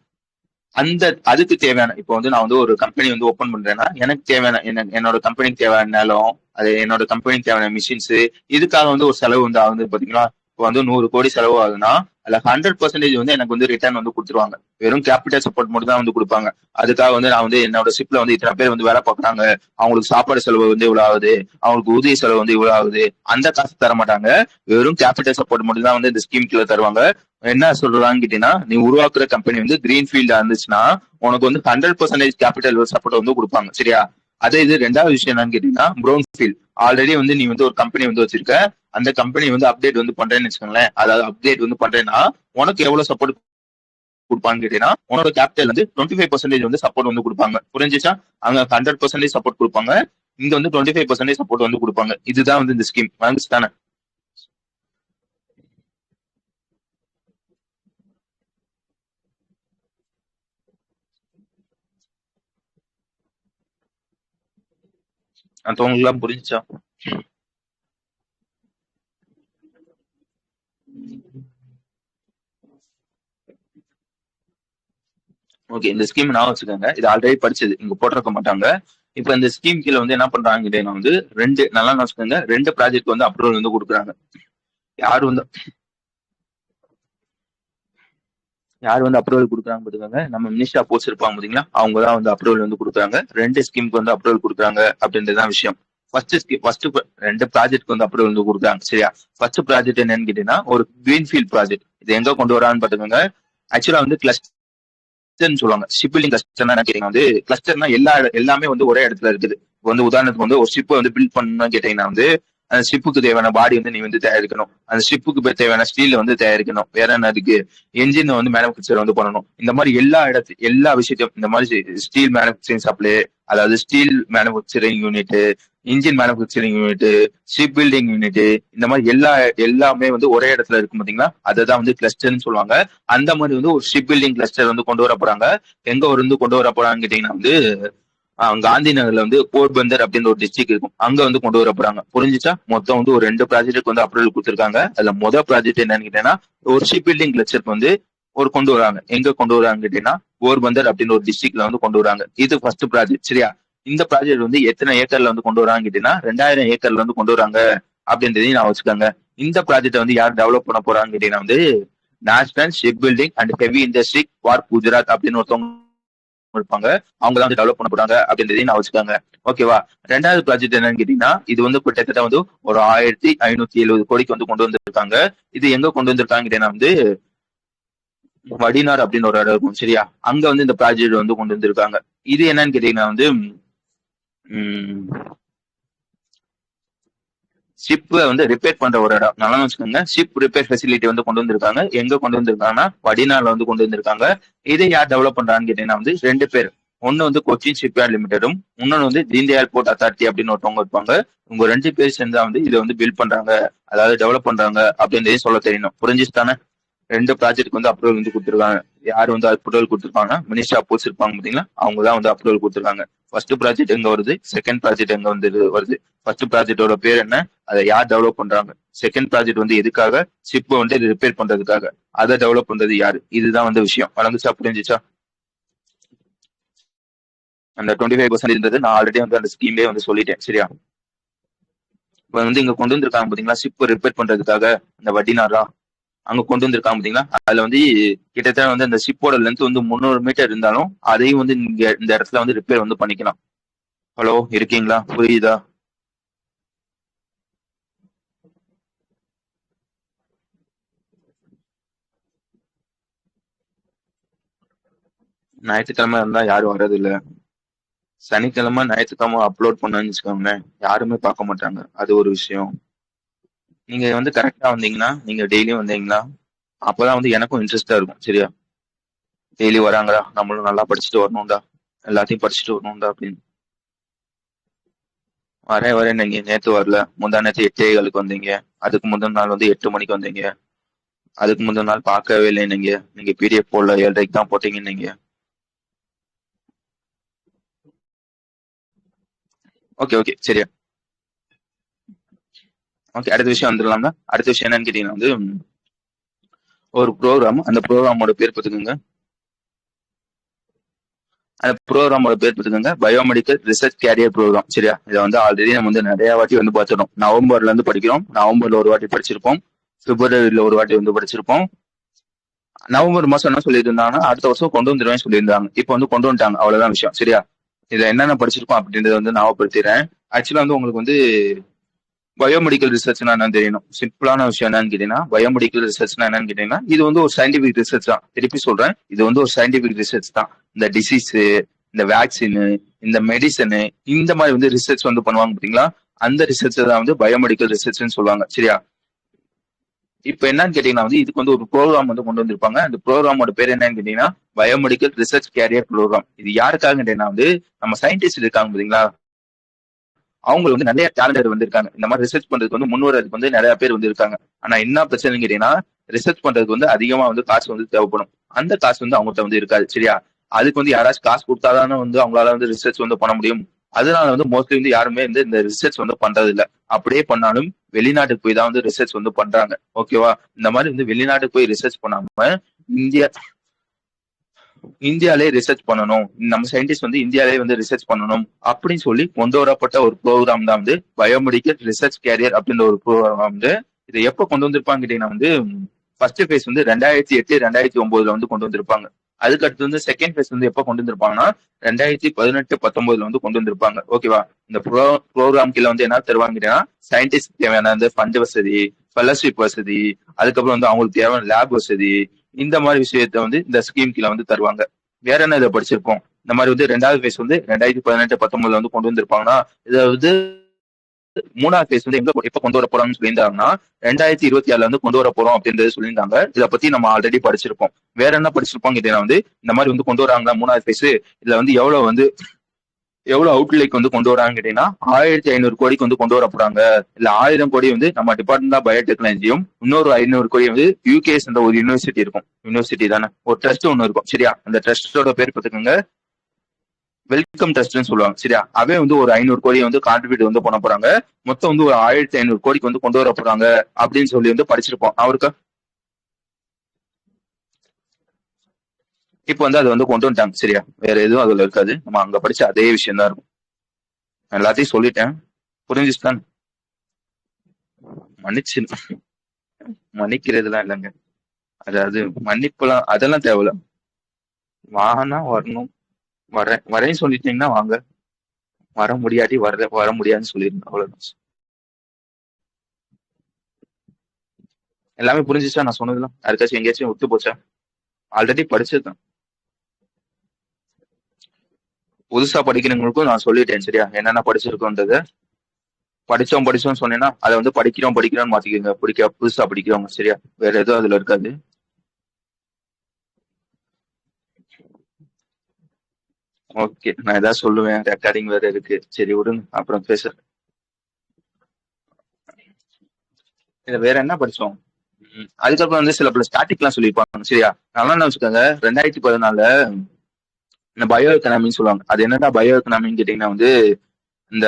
அந்த அதுக்கு தேவையான, இப்போ வந்து நான் வந்து ஒரு கம்பெனி வந்து ஓபன் பண்றேன்னா எனக்கு தேவையான என்னோட கம்பெனிக்கு தேவையான நிலம், அது என்னோட கம்பெனிக்கு தேவையான மிஷின்ஸ், இதுக்காக வந்து ஒரு செலவு வந்து ஆகுது பாத்தீங்களா, இப்போ வந்து 100 கோடி செலவு ஆகுதுன்னா அதுல 100% வந்து எனக்கு வந்து ரிட்டர்ன் வந்து கொடுத்துருவாங்க. வெறும் கேபிட்டல் சப்போர்ட் மட்டும் தான் வந்து கொடுப்பாங்க. அதுக்காக வந்து நான் வந்து என்னோட ஷிப்ல வந்து இத்தனை பேர் வந்து வேலை பார்க்குறாங்க, அவங்களுக்கு சாப்பாடு செலவு வந்து இவ்வளவு ஆகுது, அவங்களுக்கு ஊதிய செலவு வந்து இவ்வளவு ஆகுது, அந்த காசு தர மாட்டாங்க. வெறும் கேபிட்டல் சப்போர்ட் மட்டும் தான் வந்து இந்த ஸ்கீம் கீழே தருவாங்க. என்ன சொல்றான்னு கேட்டீங்கன்னா, நீ உருவாக்குற கம்பெனி வந்து கிரீன் ஃபீல்டா இருந்துச்சுன்னா உனக்கு வந்து 100% கேபிட்டல் சப்போர்ட் வந்து கொடுப்பாங்க. சரியா? அதே இது ரெண்டாவது விஷயம் என்னன்னு கேட்டீங்கன்னா, ப்ரௌன் ஃபீல்ட். ஆல்ரெடி வந்து நீ வந்து ஒரு கம்பெனி வந்து வச்சிருக்க, அந்த கம்பெனி வந்து அப்டேட் வந்து பண்றேன்னு வச்சுக்கோங்களேன். அதாவது அப்டேட் வந்து பண்றேன்னா உனக்கு எவ்வளவு சப்போர்ட் கொடுப்பான்னு கேட்டீங்கன்னா, உன்னோட கேபிட்டல் வந்து 25% வந்து சப்போர்ட் வந்து கொடுப்பாங்க. புரிஞ்சுச்சா? அங்க 100% சப்போர்ட் கொடுப்பாங்க, இங்க வந்து 25% சப்போர்ட் வந்து கொடுப்பாங்க. இதுதான் வந்து இந்த ஸ்கீம். வாங்கிச்சு தானே? உங்களுக்கு எல்லாம் புரிஞ்சுச்சா? ஓகே, இந்த ஸ்கீம் நான் வச்சுக்கோங்க. இது ஆல்ரெடி படிச்சது, இங்க போட்டிருக்க மாட்டாங்க. இப்ப இந்த ஸ்கீம் கீழ வந்து என்ன பண்றாங்க கேட்டீங்கன்னா வந்து நல்லா வச்சுக்கோங்க, 2 ப்ராஜெக்ட் வந்து அப்ரூவல் வந்து கொடுக்குறாங்க. யார் வந்து அப்ரூவல் கொடுக்குறாங்க பாத்துக்கோங்க, நம்ம மினிஸ்டர் ஆஃப் போஸ்ட் இருப்பாங்க பாத்தீங்களா, அவங்க தான் வந்து அப்ரூவல் வந்து கொடுக்குறாங்க. 2 ஸ்கீமுக்கு வந்து அப்ரூவல் கொடுக்குறாங்க அப்படின்றதுதான் விஷயம். ஃபர்ஸ்ட் 2 ப்ராஜெக்ட் வந்து அப்ரூவல் வந்து கொடுக்குறாங்க. சரியா? ஃபர்ஸ்ட் ப்ராஜெக்ட் என்னன்னு கேட்டீங்கன்னா ஒரு கிரீன்ஃபீல்ட் ப்ராஜெக்ட். இது எங்க கொண்டு வரான்னு பாத்துக்கோங்க. ஆக்சுவலா வந்து கிளஸ்டர்னு சொல்லுவாங்க. ஷிப் பில்டிங் கிளஸ்டர்னா என்ன கேட்டீங்கன்னா வந்து, கிளஸ்டர்னா எல்லாமே வந்து ஒரே இடத்துல இருக்குது. வந்து உதாரணத்துக்கு வந்து ஒரு ஷிப் வந்து பில்ட் பண்ணணும்னு கேட்டீங்கன்னா வந்து, அந்த ஷிப்புக்கு தேவையான பாடி வந்து நீ வந்து தயாரிக்கணும், அந்த ஷிப்புக்கு தேவையான ஸ்டீல் வந்து தயாரிக்கணும், வேற என்ன இருக்கு, என்ஜின் வந்து மேனுஃபேக்சர் வந்து பண்ணணும். இந்த மாதிரி எல்லா விஷயத்தையும், இந்த மாதிரி ஸ்டீல் மேனுஃபேக்சரிங் சப்ளை, அதாவது steel manufacturing unit, engine manufacturing unit, ship building unit, இந்த மாதிரி எல்லாமே வந்து ஒரே இடத்துல இருக்கும் பாத்தீங்களா, அததான் வந்து கிளஸ்டர்னு சொல்லுவாங்க. அந்த மாதிரி வந்து ஒரு ஷிப் பில்டிங் கிளஸ்டர் வந்து கொண்டு வர போறாங்க. எங்க வந்து கொண்டு வர போறாங்கன்னு கேட்டீங்கன்னா வந்து, காந்தி நகர்ல வந்து போர்பந்தர் அப்படின்னு ஒரு டிஸ்ட்ரிக்ட் இருக்கும், அங்க வந்து கொண்டு வர போறாங்க. புரிஞ்சுச்சா? மொத்தம் வந்து ஒரு 2 ப்ராஜெக்ட் வந்து அப்ரூவல் கொடுத்திருக்காங்க. அதுல முதல் ப்ராஜெக்ட் என்னன்னு கேட்டீங்கன்னா ஒரு ஷிப் பில்டிங் கிளஸ்டர் வந்து ஒரு கொண்டு வராங்க. எங்க கொண்டு வராங்க கேட்டீங்கன்னா போர்பந்தர் அப்படின்னு ஒரு டிஸ்ட்ரிக்ட்ல வந்து கொண்டு வராங்க. இது ஃபர்ஸ்ட் ப்ராஜெக்ட். சரியா? இந்த ப்ராஜெக்ட் வந்து எத்தனை ஏக்கர்ல வந்து கொண்டு வராங்க கேட்டீங்கன்னா 2000 ஏக்கர்ல வந்து கொண்டு வராங்க அப்படின்றதையும் நான் வச்சுக்கோங்க. இந்த ப்ராஜெக்ட் வந்து யார் டெவலப் பண்ண போறாங்க கேட்டீங்கன்னா வந்து national ship building and heavy industry park Gujarat அப்படின்னு ஒருத்தவங்க இருப்பாங்க. அவங்க தான் வந்து டெவலப் பண்ண போறாங்க அப்படின்றதையும் நான் வச்சுக்காங்க. ஓகேவா? ரெண்டாவது ப்ராஜெக்ட் என்னன்னு கேட்டீங்கன்னா, இது வந்து கிட்டத்தட்ட வந்து ஒரு 1570 கோடிக்கு வந்து கொண்டு வந்திருக்காங்க. இது எங்க கொண்டு வந்திருக்காங்க கேட்டீங்கன்னா வந்து வடிநாடு அப்படின்னு ஒரு இடம் இருக்கும். சரியா? அங்க வந்து இந்த ப்ராஜெக்ட் வந்து கொண்டு வந்திருக்காங்க. இது என்னன்னு கேட்டீங்கன்னா வந்து ஷிப் வந்து ரிப்பேர் பண்ற ஒரு இடம். நல்லா வச்சுக்கோங்க, ஷிப் ரிப்பேர் ஃபெசிலிட்டி வந்து கொண்டு வந்திருக்காங்க. எங்க கொண்டு வந்திருக்காங்கன்னா வடிநாடுல வந்து கொண்டு வந்திருக்காங்க. இதை யார் டெவலப் பண்றான்னு கேட்டீங்கன்னா வந்து 2 பேர். ஒன்னு வந்து கொச்சின் ஷிப்யார்ட் லிமிடெடும், இன்னொன்னு வந்து தீன்தயாள் போர்ட் அத்தாரிட்டி அப்படின்னு ஒருத்தவங்க இருப்பாங்க. உங்க 2 பேர் சேர்ந்தா வந்து இதை வந்து பில்ட் பண்றாங்க, அதாவது டெவலப் பண்றாங்க அப்படின்றதையும் சொல்ல தெரியணும். புரிஞ்சுச்சு தானே? 2 ப்ராஜெக்ட் வந்து அப்ரூவல் வந்து கொடுத்துருக்காங்க. யார் வந்து அப்ரூவல் கொடுத்துருக்காங்கன்னா மினிஸ்டர் ஆஃப் போஸ்ட் இருப்பாங்க பாத்தீங்களா, அவங்க தான் வந்து அப்ரூவல் கொடுத்துருக்காங்க. ஃபர்ஸ்ட் ப்ராஜெக்ட் எங்க வருது, செகண்ட் ப்ராஜெக்ட் எங்க வந்து வருது. ஃபர்ஸ்ட் ப்ராஜெக்டோட பேர் என்ன, அதை யார் டெவலப் பண்றாங்க. செகண்ட் ப்ராஜெக்ட் வந்து எதுக்காக, ஷிப் வந்து ரிப்பேர் பண்றதுக்காக. அதை டெவலப் பண்றது யாரு, இதுதான் வந்து விஷயம். வழங்குச்சா? புரிஞ்சுச்சா? அந்த 25% நான் ஆல்ரெடி வந்து அந்த ஸ்கீம்லயே வந்து சொல்லிட்டேன். சரியா? இப்ப வந்து இங்க கொண்டு வந்திருக்காங்க பாத்தீங்களா, ஷிப் ரிப்பேர் பண்றதுக்காக அந்த வட்டினாரா அங்க கொண்டு வந்திருக்காங்க பாத்தீங்களா, அதுல வந்து கிட்டத்தட்ட வந்து அந்த ஷிப்போட லென்த் வந்து 300 மீட்டர் இருந்தாலும் அதையும் வந்து நீங்க இந்த இடத்துல வந்து ரிப்பேர் வந்து பண்ணிக்கலாம். ஹலோ, இருக்கீங்களா? புரியுதா? ஞாயிற்றுக்கிழமை இருந்தா யாரும் வர்றது இல்ல. சனிக்கிழமை ஞாயிற்றுக்கிழமை அப்லோட் பண்ணான்னு வச்சுக்கோங்களேன், யாருமே பார்க்க மாட்டாங்க. அது ஒரு விஷயம். நீங்க வந்து கரெக்டா வந்தீங்கன்னா, நீங்க டெய்லியும் வந்தீங்கன்னா அப்பதான் வந்து எனக்கும் இன்ட்ரெஸ்டா இருக்கும். சரியா? டெய்லி வராங்களா, நம்மளும் நல்லா படிச்சுட்டு வரணும்டா, எல்லாத்தையும் படிச்சுட்டு வரணும்டா அப்படின்னு. வரேன் நீங்க நேத்து வரல, முந்தா நேத்து 8:15 வந்தீங்க, அதுக்கு முந்தின நாள் வந்து 8 மணிக்கு வந்தீங்க, அதுக்கு முந்தின நாள் பார்க்கவே இல்லை நீங்க பிடிஎஃப் போடல, 7:30 தான் போட்டீங்க நீங்க. ஓகே ஓகே, சரியா? ஓகே, அடுத்த விஷயம் வந்துடலாம்னா, அடுத்த விஷயம் என்னன்னு கேட்டீங்கன்னா வந்து ஒரு ப்ரோக்ராம். அந்த ப்ரோக்ராமோட பேர் பார்த்துக்கோங்க. அந்த ப்ரோக்ராமோட பேர் பார்த்துக்கோங்க, பயோமெடிக்கல் ரிசர்ச் கேரியர் ப்ரோக்ராம். சரியா? இதை வந்து ஆல்ரெடி நம்ம வந்து நிறைய வாட்டி வந்து பார்த்துட்டோம். நவம்பர்ல இருந்து படிக்கிறோம், நவம்பர்ல ஒரு வாட்டி படிச்சிருப்போம், பிப்ரவரியில ஒரு வாட்டி வந்து படிச்சிருப்போம். நவம்பர் மாசம் என்ன சொல்லிட்டு இருந்தாங்கன்னா அடுத்த வருஷம் கொண்டு வந்துருவேன் சொல்லியிருந்தாங்க. இப்ப வந்து கொண்டு வந்துட்டாங்க, அவ்வளவுதான் விஷயம். சரியா? இதுல என்னென்ன படிச்சிருக்கோம் அப்படின்றத வந்து ஞாபகப்படுத்திடுறேன். ஆக்சுவலா வந்து உங்களுக்கு வந்து பயோமெடிக்கல் ரிசர்ச்னா என்னன்னு தெரியணும். சிம்பிளான விஷயம் என்னன்னு கேட்டீங்கன்னா, பயோமெடிக்கல் ரிசர்ச்னா என்னன்னு கேட்டீங்கன்னா, இது வந்து ஒரு சயின்டிபிக் ரிசர்ச் தான். திருப்பி சொல்றேன், இது வந்து ஒரு சயின்டிபிக் ரிசர்ச் தான். இந்த டிசீஸ், இந்த வேக்சின், இந்த மெடிசனு, இந்த மாதிரி வந்து ரிசர்ச் வந்து பண்ணுவாங்க பாத்தீங்களா, அந்த ரிசர்ச் தான் வந்து பயோமெடிக்கல் ரிசர்ச்னு சொல்லுவாங்க. சரியா? இப்ப என்னன்னு கேட்டீங்கன்னா வந்து இதுக்கு வந்து ஒரு ப்ரோக்ராம் வந்து கொண்டு வந்திருப்பாங்க. அந்த ப்ரோக்ராமோட பேர் என்னன்னு கேட்டீங்கன்னா பயோமெடிக்கல் ரிசர்ச் கேரியர் ப்ரோக்ராம். இது யாருக்காக கேட்டீங்கன்னா வந்து நம்ம சயின்டிஸ்ட் இருக்காங்க பாத்தீங்களா, அவங்க வந்து நிறைய டேலண்டர் வந்து இருக்காங்க. இந்த மாதிரி ரிசர்ச் பண்றதுக்கு வந்து முன்வரதுக்கு வந்து நிறைய பேர் வந்து இருக்காங்க. ஆனா என்ன பிரச்சனைன்னு கேட்டீங்கன்னா, ரிசர்ச் பண்றதுக்கு வந்து அதிகமா வந்து காசு வந்து தேவைப்படும். அந்த காசு வந்து அவங்ககிட்ட வந்து இருக்காது. சரியா? அதுக்கு வந்து யாராச்சும் காசு கொடுத்தாதானே வந்து அவங்களால வந்து ரிசர்ச் வந்து பண்ண முடியும். அதனால வந்து மோஸ்ட்லி வந்து யாருமே வந்து இந்த ரிசர்ச் வந்து பண்றது இல்ல. அப்படியே பண்ணாலும் வெளிநாட்டுக்கு போய் தான் வந்து ரிசர்ச் வந்து பண்றாங்க. ஓகேவா? இந்த மாதிரி வந்து வெளிநாட்டுக்கு போய் ரிசர்ச் பண்ணாம இந்தியா இந்தியாலே ரிசர்ச் பண்ணணும், நம்ம சயின்டிஸ்ட் வந்து இந்தியாலே வந்து ரிசர்ச் பண்ணணும் அப்படின்னு சொல்லி கொண்டு வரப்பட்ட ஒரு ப்ரோக்ராம் தான் வந்து பயோமெடிக்கல் ரிசர்ச் கேரியர் அப்படின்ற ஒரு ப்ரோக்ராம் வந்து. இதை எப்ப கொண்டு வந்திருப்பாங்க கேட்டீங்கன்னா வந்து ஃபர்ஸ்ட் ஃபேஸ் வந்து 2008 2009 வந்து கொண்டு வந்திருப்பாங்க. அதுக்கு அடுத்து வந்து செகண்ட் ஃபேஸ் வந்து எப்ப கொண்டு வந்திருப்பாங்கன்னா 2018 19 வந்து கொண்டு வந்திருப்பாங்க. ஓகேவா? இந்த ப்ரோக்ராம் கீழ வந்து என்ன தருவாங்க கேட்டீங்கன்னா, சயின்டிஸ்ட் தேவையான அந்த ஃபண்ட் வசதி, ஃபெலோஷிப் வசதி, அதுக்கப்புறம் வந்து அவங்களுக்கு தேவையான லேப் வசதி, இந்த மாதிரி விஷயத்த வந்து இந்த ஸ்கீம் கீழ வந்து தருவாங்க. வேற என்ன இதை படிச்சிருப்போம்? இந்த மாதிரி வந்து ரெண்டாவது ஃபேஸ் வந்து 2018 19 வந்து கொண்டு வந்திருப்பாங்கன்னா, இதை வந்து மூணாவது ஃபேஸ் வந்து எப்ப கொண்டு வர போறாங்கன்னு சொல்லியிருந்தாங்கன்னா 2026 வந்து கொண்டு வர போறோம் அப்படின்றது சொல்லியிருந்தாங்க. இதை பத்தி நம்ம ஆல்ரெடி படிச்சிருப்போம். வேற என்ன படிச்சிருப்போம் கேட்டீங்கன்னா வந்து இந்த மாதிரி வந்து கொண்டு வராங்களா மூணாவது ஃபேஸ், இதுல வந்து எவ்வளவு அவுட்லேக் வந்து கொண்டு வராங்க கேட்டீங்கன்னா 1500 கோடிக்கு வந்து கொண்டு வர போறாங்க. இல்ல 1000 கோடி வந்து நம்ம டிபார்ட்மெண்ட் ஆஃப் பயோடெக்னாலஜியும், இன்னொரு 500 கோடி வந்து யூகேஎஸ் என்ற ஒரு யூனிவர்சிட்டி இருக்கும். யூனிவர்சிட்டி தானே, ஒரு ட்ரஸ்ட் ஒண்ணு இருக்கும். சரியா? அந்த ட்ரஸ்டோட பேர் பார்த்துக்கோங்க, வெல்கம் ட்ரஸ்ட்னு சொல்லுவாங்க. சரியா? அவே வந்து ஒரு 500 கோடியை வந்து கான்ட்ரிபியூட் வந்து பண்ண போறாங்க. மொத்தம் வந்து ஒரு 1500 கோடிக்கு வந்து கொண்டு வர போறாங்க அப்படின்னு சொல்லி வந்து படிச்சிருப்போம். அவருக்கு இப்ப வந்து அது வந்து கொண்டு வந்துட்டாங்க. சரியா? வேற எதுவும் அதுல இருக்காது, நம்ம அங்க படிச்ச அதே விஷயம் தான் இருக்கும். எல்லாத்தையும் சொல்லிட்டேன், புரிஞ்சுச்சுதான்? மன்னிச்சு மன்னிக்கிறதுலாம் இல்லைங்க. அதாவது மன்னிப்புலாம் அதெல்லாம் தேவையில்ல. வானா வரணும், வரேன்னு சொல்லிட்டீங்கன்னா வாங்க, வர முடியாட்டி வர முடியாதுன்னு சொல்லிருங்க, அவ்வளவுதான். எல்லாமே புரிஞ்சிச்சா நான் சொன்னதுலாம்? யாருக்காச்சும் எங்கேயாச்சும் ஒத்து போச்சா? ஆல்ரெடி படிச்சதுதான். புதுசா படிக்கிறவங்களுக்கும் நான் சொல்லிட்டேன். சரியா? என்னென்ன படிச்சிருக்கோன்றத. படிச்சோம்னு சொன்னேன்னா அதை வந்து படிக்கிறோம்னு மாத்திக்கோங்க. புதுசா படிக்கிறவங்க. சரியா? வேற எதுவும் அதுல இருக்காது. ஓகே, நான் ஏதாவது சொல்லுவேன், ரெக்கார்டிங் வேற இருக்கு. சரி விடுங்க, அப்புறம் பேசுறேன். இத வேற என்ன படிச்சோம்? அதுக்கப்புறம் வந்து சில பல ஸ்டாட்டிக் எல்லாம் சொல்லியிருப்பாங்க. சரியா? நல்லா என்ன வச்சுக்கோங்க, 2014 இந்த பயோ எக்கனாமின்னு சொல்லுவாங்க. அது என்னடா பயோ எக்கனாமின்னு கேட்டீங்கன்னா வந்து இந்த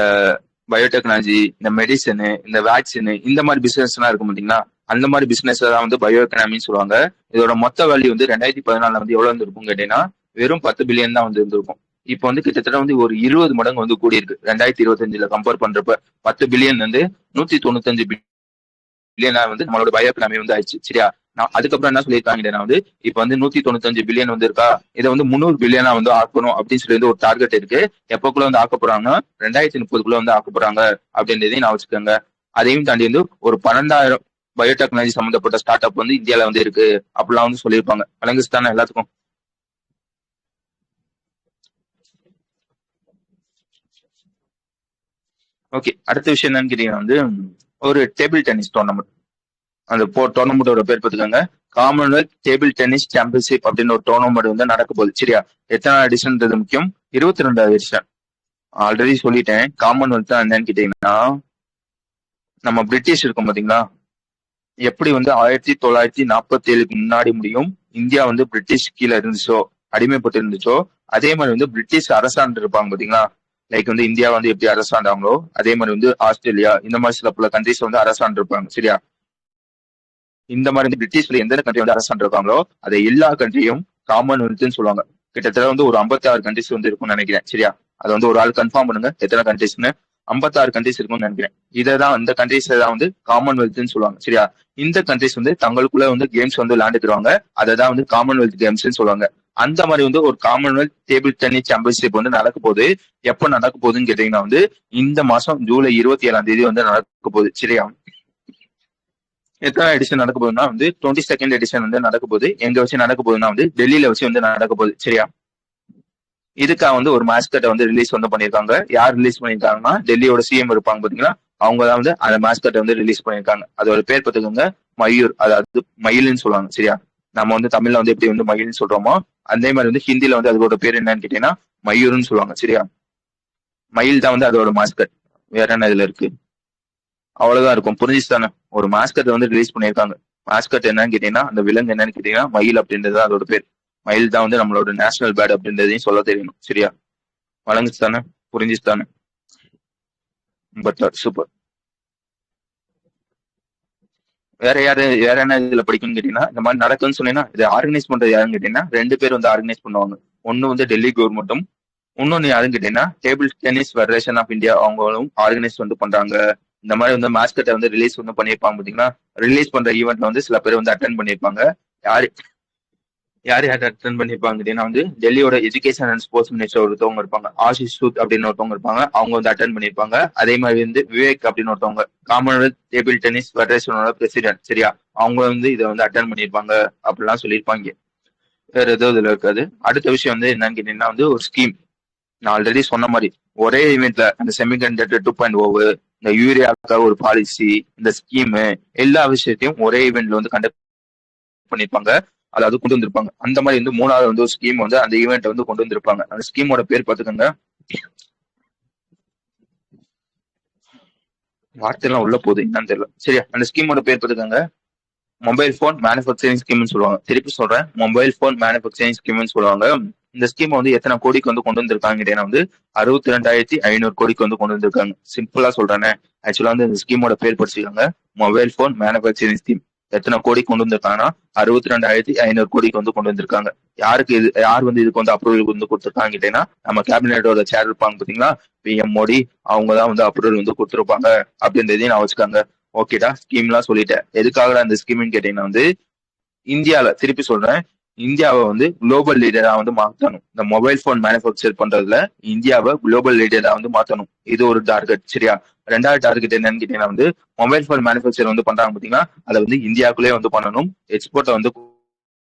பயோடெக்னாலஜி, இந்த மெடிசனு, இந்த வேக்சின், இந்த மாதிரி பிசினஸ் எல்லாம் இருக்கும் பாத்தீங்களா, அந்த மாதிரி பிசினஸ் தான் வந்து பயோ எக்கனாமின்னு சொல்லுவாங்க. இதோட மொத்த வேல்யூ வந்து 2014 வந்து எவ்வளவு இருந்திருக்கும் கேட்டீங்கன்னா வெறும் 10 பில்லியன் தான் வந்து இருந்திருக்கும். இப்ப வந்து கிட்டத்தட்ட வந்து ஒரு 20 மடங்கு வந்து கூடி இருக்கு. 2025 கம்பேர் பண்றப்ப 10 பில்லியன் வந்து 195 பில்லியனா வந்து நம்மளோட பயோ எக்கனாமி வந்து ஆயிடுச்சு. சரியா? நான் அதுக்கப்புறம் என்ன சொல்லியிருக்காங்க வந்து இப்ப வந்து 195 பில்லியன் வந்து இருக்கா, இதை வந்து 300 பில்லியனா வந்து ஆக்கணும் அப்படின்னு சொல்லி வந்து ஒரு டார்கெட் இருக்கு. எப்பக்குள்ள வந்து ஆக்க போறாங்கன்னா 2030 வந்து ஆக்க போறாங்க அப்படின்றதையும் நான் வச்சுக்கோங்க. அதையும் தாண்டி வந்து ஒரு 12,000 பயோடெக்னாலஜி சம்பந்தப்பட்ட ஸ்டார்ட் அப் வந்து இந்தியால வந்து இருக்கு அப்படிலாம் வந்து சொல்லியிருப்பாங்க. விளங்குச்சுதானே எல்லாத்துக்கும்? ஓகே, அடுத்த விஷயம் என்னன்னு கேட்டீங்கன்னா வந்து ஒரு டேபிள் டென்னிஸ் டோர்னமெண்ட். அந்த டோர்னமெண்டோட பேர் பார்த்துக்கோங்க, காமன்வெல்த் டேபிள் டென்னிஸ் சாம்பியன்ஷிப் அப்படின்னு ஒரு டோர்னமெண்ட் வந்து நடக்க போகுது. சரியா? எத்தனை எடிஷன்ன்றது முக்கியம், 22வது எடிஷன். ஆல்ரெடி சொல்லிட்டேன், காமன்வெல்த் என்னன்னு கேட்டீங்கன்னா நம்ம பிரிட்டிஷ் இருக்கும் பாத்தீங்களா, எப்படி வந்து 1947 முன்னாடி முடியும் இந்தியா வந்து பிரிட்டிஷ் கீழே இருந்துச்சோ, அடிமைப்பட்டு இருந்துச்சோ, அதே மாதிரி வந்து பிரிட்டிஷ் அரசாண்டு இருப்பாங்க பாத்தீங்களா. லைக் வந்து இந்தியா வந்து எப்படி அரசாண்டாங்களோ அதே மாதிரி வந்து ஆஸ்திரேலியா, இந்த மாதிரி சில பல கண்ட்ரிஸ் வந்து அரசாண்டு இருப்பாங்க. சரியா? இந்த மாதிரி வந்து பிரிட்டிஷ்ல எந்த கண்ட்ரி வந்து அரசாண்டு இருக்காங்களோ அதை எல்லா கண்ட்ரியும் காமன்வெல்த்னு சொல்லுவாங்க. கிட்டத்தட்ட வந்து ஒரு 56 கண்ட்ரிஸ் வந்து இருக்கும்னு நினைக்கிறேன். சரியா? அதை வந்து ஒரு ஆள் கன்ஃபார்ம் பண்ணுங்க எத்தனை கண்ட்ரிஸ்னு. 56 கண்ட்ரிஸ் இருக்கும்னு நினைக்கிறேன். இதான் இந்த கண்ட்ரிஸ் தான் வந்து காமன்வெல்த்னு சொல்லுவாங்க. சரியா? இந்த கண்ட்ரிஸ் வந்து தங்களுக்குள்ள வந்து கேம்ஸ் வந்து விளையாண்டுக்குவாங்க. அதை தான் வந்து காமன்வெல்த் கேம்ஸ்னு சொல்லுவாங்க. அந்த மாதிரி வந்து ஒரு காமன்வெல்த் டேபிள் டென்னிஸ் சாம்பியன்ஷிப் வந்து நடக்க போகுது. எப்ப நடக்க போகுதுன்னு கேட்டீங்கன்னா வந்து இந்த மாசம் ஜூலை 27 வந்து நடக்க போகுது. சரியா? எத்தனை எடிஷன் நடக்க போகுதுன்னா வந்து 22nd எடிஷன் வந்து நடக்க போகுது. எங்க வச்சு நடக்க போகுதுன்னா வந்து டெல்லியில வச்சு வந்து நடக்க போகுது. சரியா? இதுக்காக வந்து ஒரு மாஸ்கட்டை வந்து ரிலீஸ் வந்து பண்ணியிருக்காங்க. யார் ரிலீஸ் பண்ணியிருக்காங்கன்னா டெல்லியோட சிஎம் இருப்பாங்க பாத்தீங்களா, அவங்க தான் வந்து அந்த மாஸ்கட்டை வந்து ரிலீஸ் பண்ணியிருக்காங்க. அதோட பேர் பார்த்துக்கோங்க, மயூர். அதாவது மயில்னு சொல்லுவாங்க. சரியா? நம்ம வந்து தமிழ்ல வந்து எப்படி வந்து மயில்னு சொல்றோமோ அதே மாதிரி வந்து ஹிந்தில வந்து அதோட பேர் என்னன்னு கேட்டீங்கன்னா மயூர்னு சொல்லுவாங்க. சரியா? மயில் தான் வந்து அதோட மாஸ்கட். வேற என்ன இதுல இருக்கு? அவ்வளவுதான் இருக்கும். புரிஞ்சுச்சு தானே? ஒரு மாஸ்கட் வந்து ரிலீஸ் பண்ணியிருக்காங்க. மாஸ்கட் என்னன்னு கேட்டீங்கன்னா அந்த விலங்கு என்னன்னு கேட்டீங்கன்னா மயில் அப்படின்றது அதோட பேர். மயில் தான் வந்து நம்மளோட நேஷனல் பேர்ட் அப்படின்றதையும் சொல்ல தெரியணும். சரியா? வழங்குச்சு தானே? புரிஞ்சுச்சு தானே? But super. வேற என்ன இதுல படிக்கும்னு கேட்டீங்கன்னா இந்த மாதிரி நடக்கும்னு சொன்னீங்கன்னா இதை ஆர்கனைஸ் பண்றது யாருன்னு கேட்டீங்கன்னா 2 பேர் வந்து ஆர்கனைஸ் பண்ணுவாங்க. ஒன்னு வந்து டெல்லி கவர்மெண்ட்டும், இன்னொன்னு யாருன்னு கேட்டீங்கன்னா table tennis federation of India அவங்களும் ஆர்கனைஸ் வந்து பண்றாங்க. இந்த மாதிரி வந்து மாஸ்கட்டை வந்து ரிலீஸ் வந்து பண்ணியிருப்பாங்க பாத்தீங்கன்னா, ரிலீஸ் பண்ற ஈவெண்ட்ல வந்து சில பேர் வந்து அட்டன் பண்ணியிருப்பாங்க. யாரு யார் யார் அட்டன் பண்ணிருப்பாங்க அப்படின்னா வந்து டெல்லியோட எஜுகேஷன் அண்ட் ஸ்போர்ட்ஸ் மினிஸ்டர் ஒருத்தவங்க இருப்பாங்க, ஆஷிஷ் சூத் அப்படின்னு ஒருத்தவங்க இருப்பாங்க, அவங்க வந்து அட்டன் பண்ணிருப்பாங்க. அதே மாதிரி வந்து விவேக் அப்படின்னு ஒருத்தவங்க காமன்வெல்த் டேபிள் டென்னிஸ் ஃபெடரேஷனோட பிரசிடென்ட். சரியா? அவங்க வந்து இதை வந்து அட்டன் பண்ணிருப்பாங்க அப்படிலாம் சொல்லியிருப்பாங்க. வேற எதுவும் இதுல இருக்காது. அடுத்த விஷயம் வந்து என்னன்னு கேட்டீங்கன்னா வந்து ஒரு ஸ்கீம். நான் ஆல்ரெடி சொன்ன மாதிரி ஒரே ஈவெண்ட்ல அந்த செமிகண்டக்டர் 2.0, இந்த யூரியாவுக்காக ஒரு பாலிசி, இந்த ஸ்கீம், எல்லா விஷயத்தையும் ஒரே ஈவெண்ட்ல வந்து கண்டக்ட் பண்ணிருப்பாங்க. அதாவது கொண்டு வந்திருப்பாங்க. அந்த மாதிரி வந்து 3வது வந்து ஒரு ஸ்கீம் வந்து அந்த ஈவெண்ட் வந்து கொண்டு வந்திருப்பாங்க. அந்த ஸ்கீமோட பேர் பாத்துக்கோங்க. வார்த்தையெல்லாம் உள்ள போகுது என்னன்னு தெரியல. சரியா? அந்த ஸ்கீமோட பேர் பாத்துக்கோங்க, மொபைல் போன் மேனுஃபேக்சரிங் ஸ்கீம்னு சொல்லுவாங்க. திருப்பி சொல்றேன், மொபைல் போன் மேனுஃபேக்சரிங் ஸ்கீம்னு சொல்லுவாங்க. இந்த ஸ்கீம் வந்து எத்தனை கோடிக்கு வந்து கொண்டு வந்திருக்காங்க வந்து 62,500 கோடிக்கு வந்து கொண்டு வந்திருக்காங்க. சிம்பிளா சொல்றேனே, ஆக்சுவலா வந்து இந்த ஸ்கீமோட பேர் படிச்சுக்காங்க, மொபைல் போன் மேனுஃபேக்சரிங் ஸ்கீம். எத்தனை கோடி கொண்டு வந்திருக்காங்கன்னா 62,500 கோடிக்கு வந்து கொண்டு வந்திருக்காங்க. யாருக்கு இது, யார் வந்து இதுக்கு வந்து அப்ரூவல் வந்து கொடுத்திருக்காங்க கேட்டீங்கன்னா நம்ம கேபினெட்டோட சேர் இருப்பாங்க பாத்தீங்களா, பிஎம் மோடி, அவங்க தான் வந்து அப்ரூவல் வந்து கொடுத்திருப்பாங்க அப்படின்றதையும் நான் வச்சுக்காங்க. ஓகேடா, ஸ்கீம் எல்லாம் சொல்லிட்டேன். எதுக்காக அந்த ஸ்கீம்னு கேட்டீங்கன்னா வந்து இந்தியால, திருப்பி சொல்றேன், இந்தியாவை வந்து குளோபல் லீடரா வந்து மாத்தணும். இந்த மொபைல் போன் மேனுஃபேக்சர் பண்றதுல இந்தியாவை குளோபல் லீடரா வந்து மாத்தணும். இது ஒரு டார்கெட். சரியா? 2வது டார்கெட் என்னன்னு கேட்டீங்கன்னா வந்து மொபைல் போன் மேனுஃபேக்சர் வந்து பண்றாங்க பாத்தீங்கன்னா, அதை வந்து இந்தியாவுக்குள்ளே வந்து பண்ணணும். எக்ஸ்போர்ட்டை வந்து,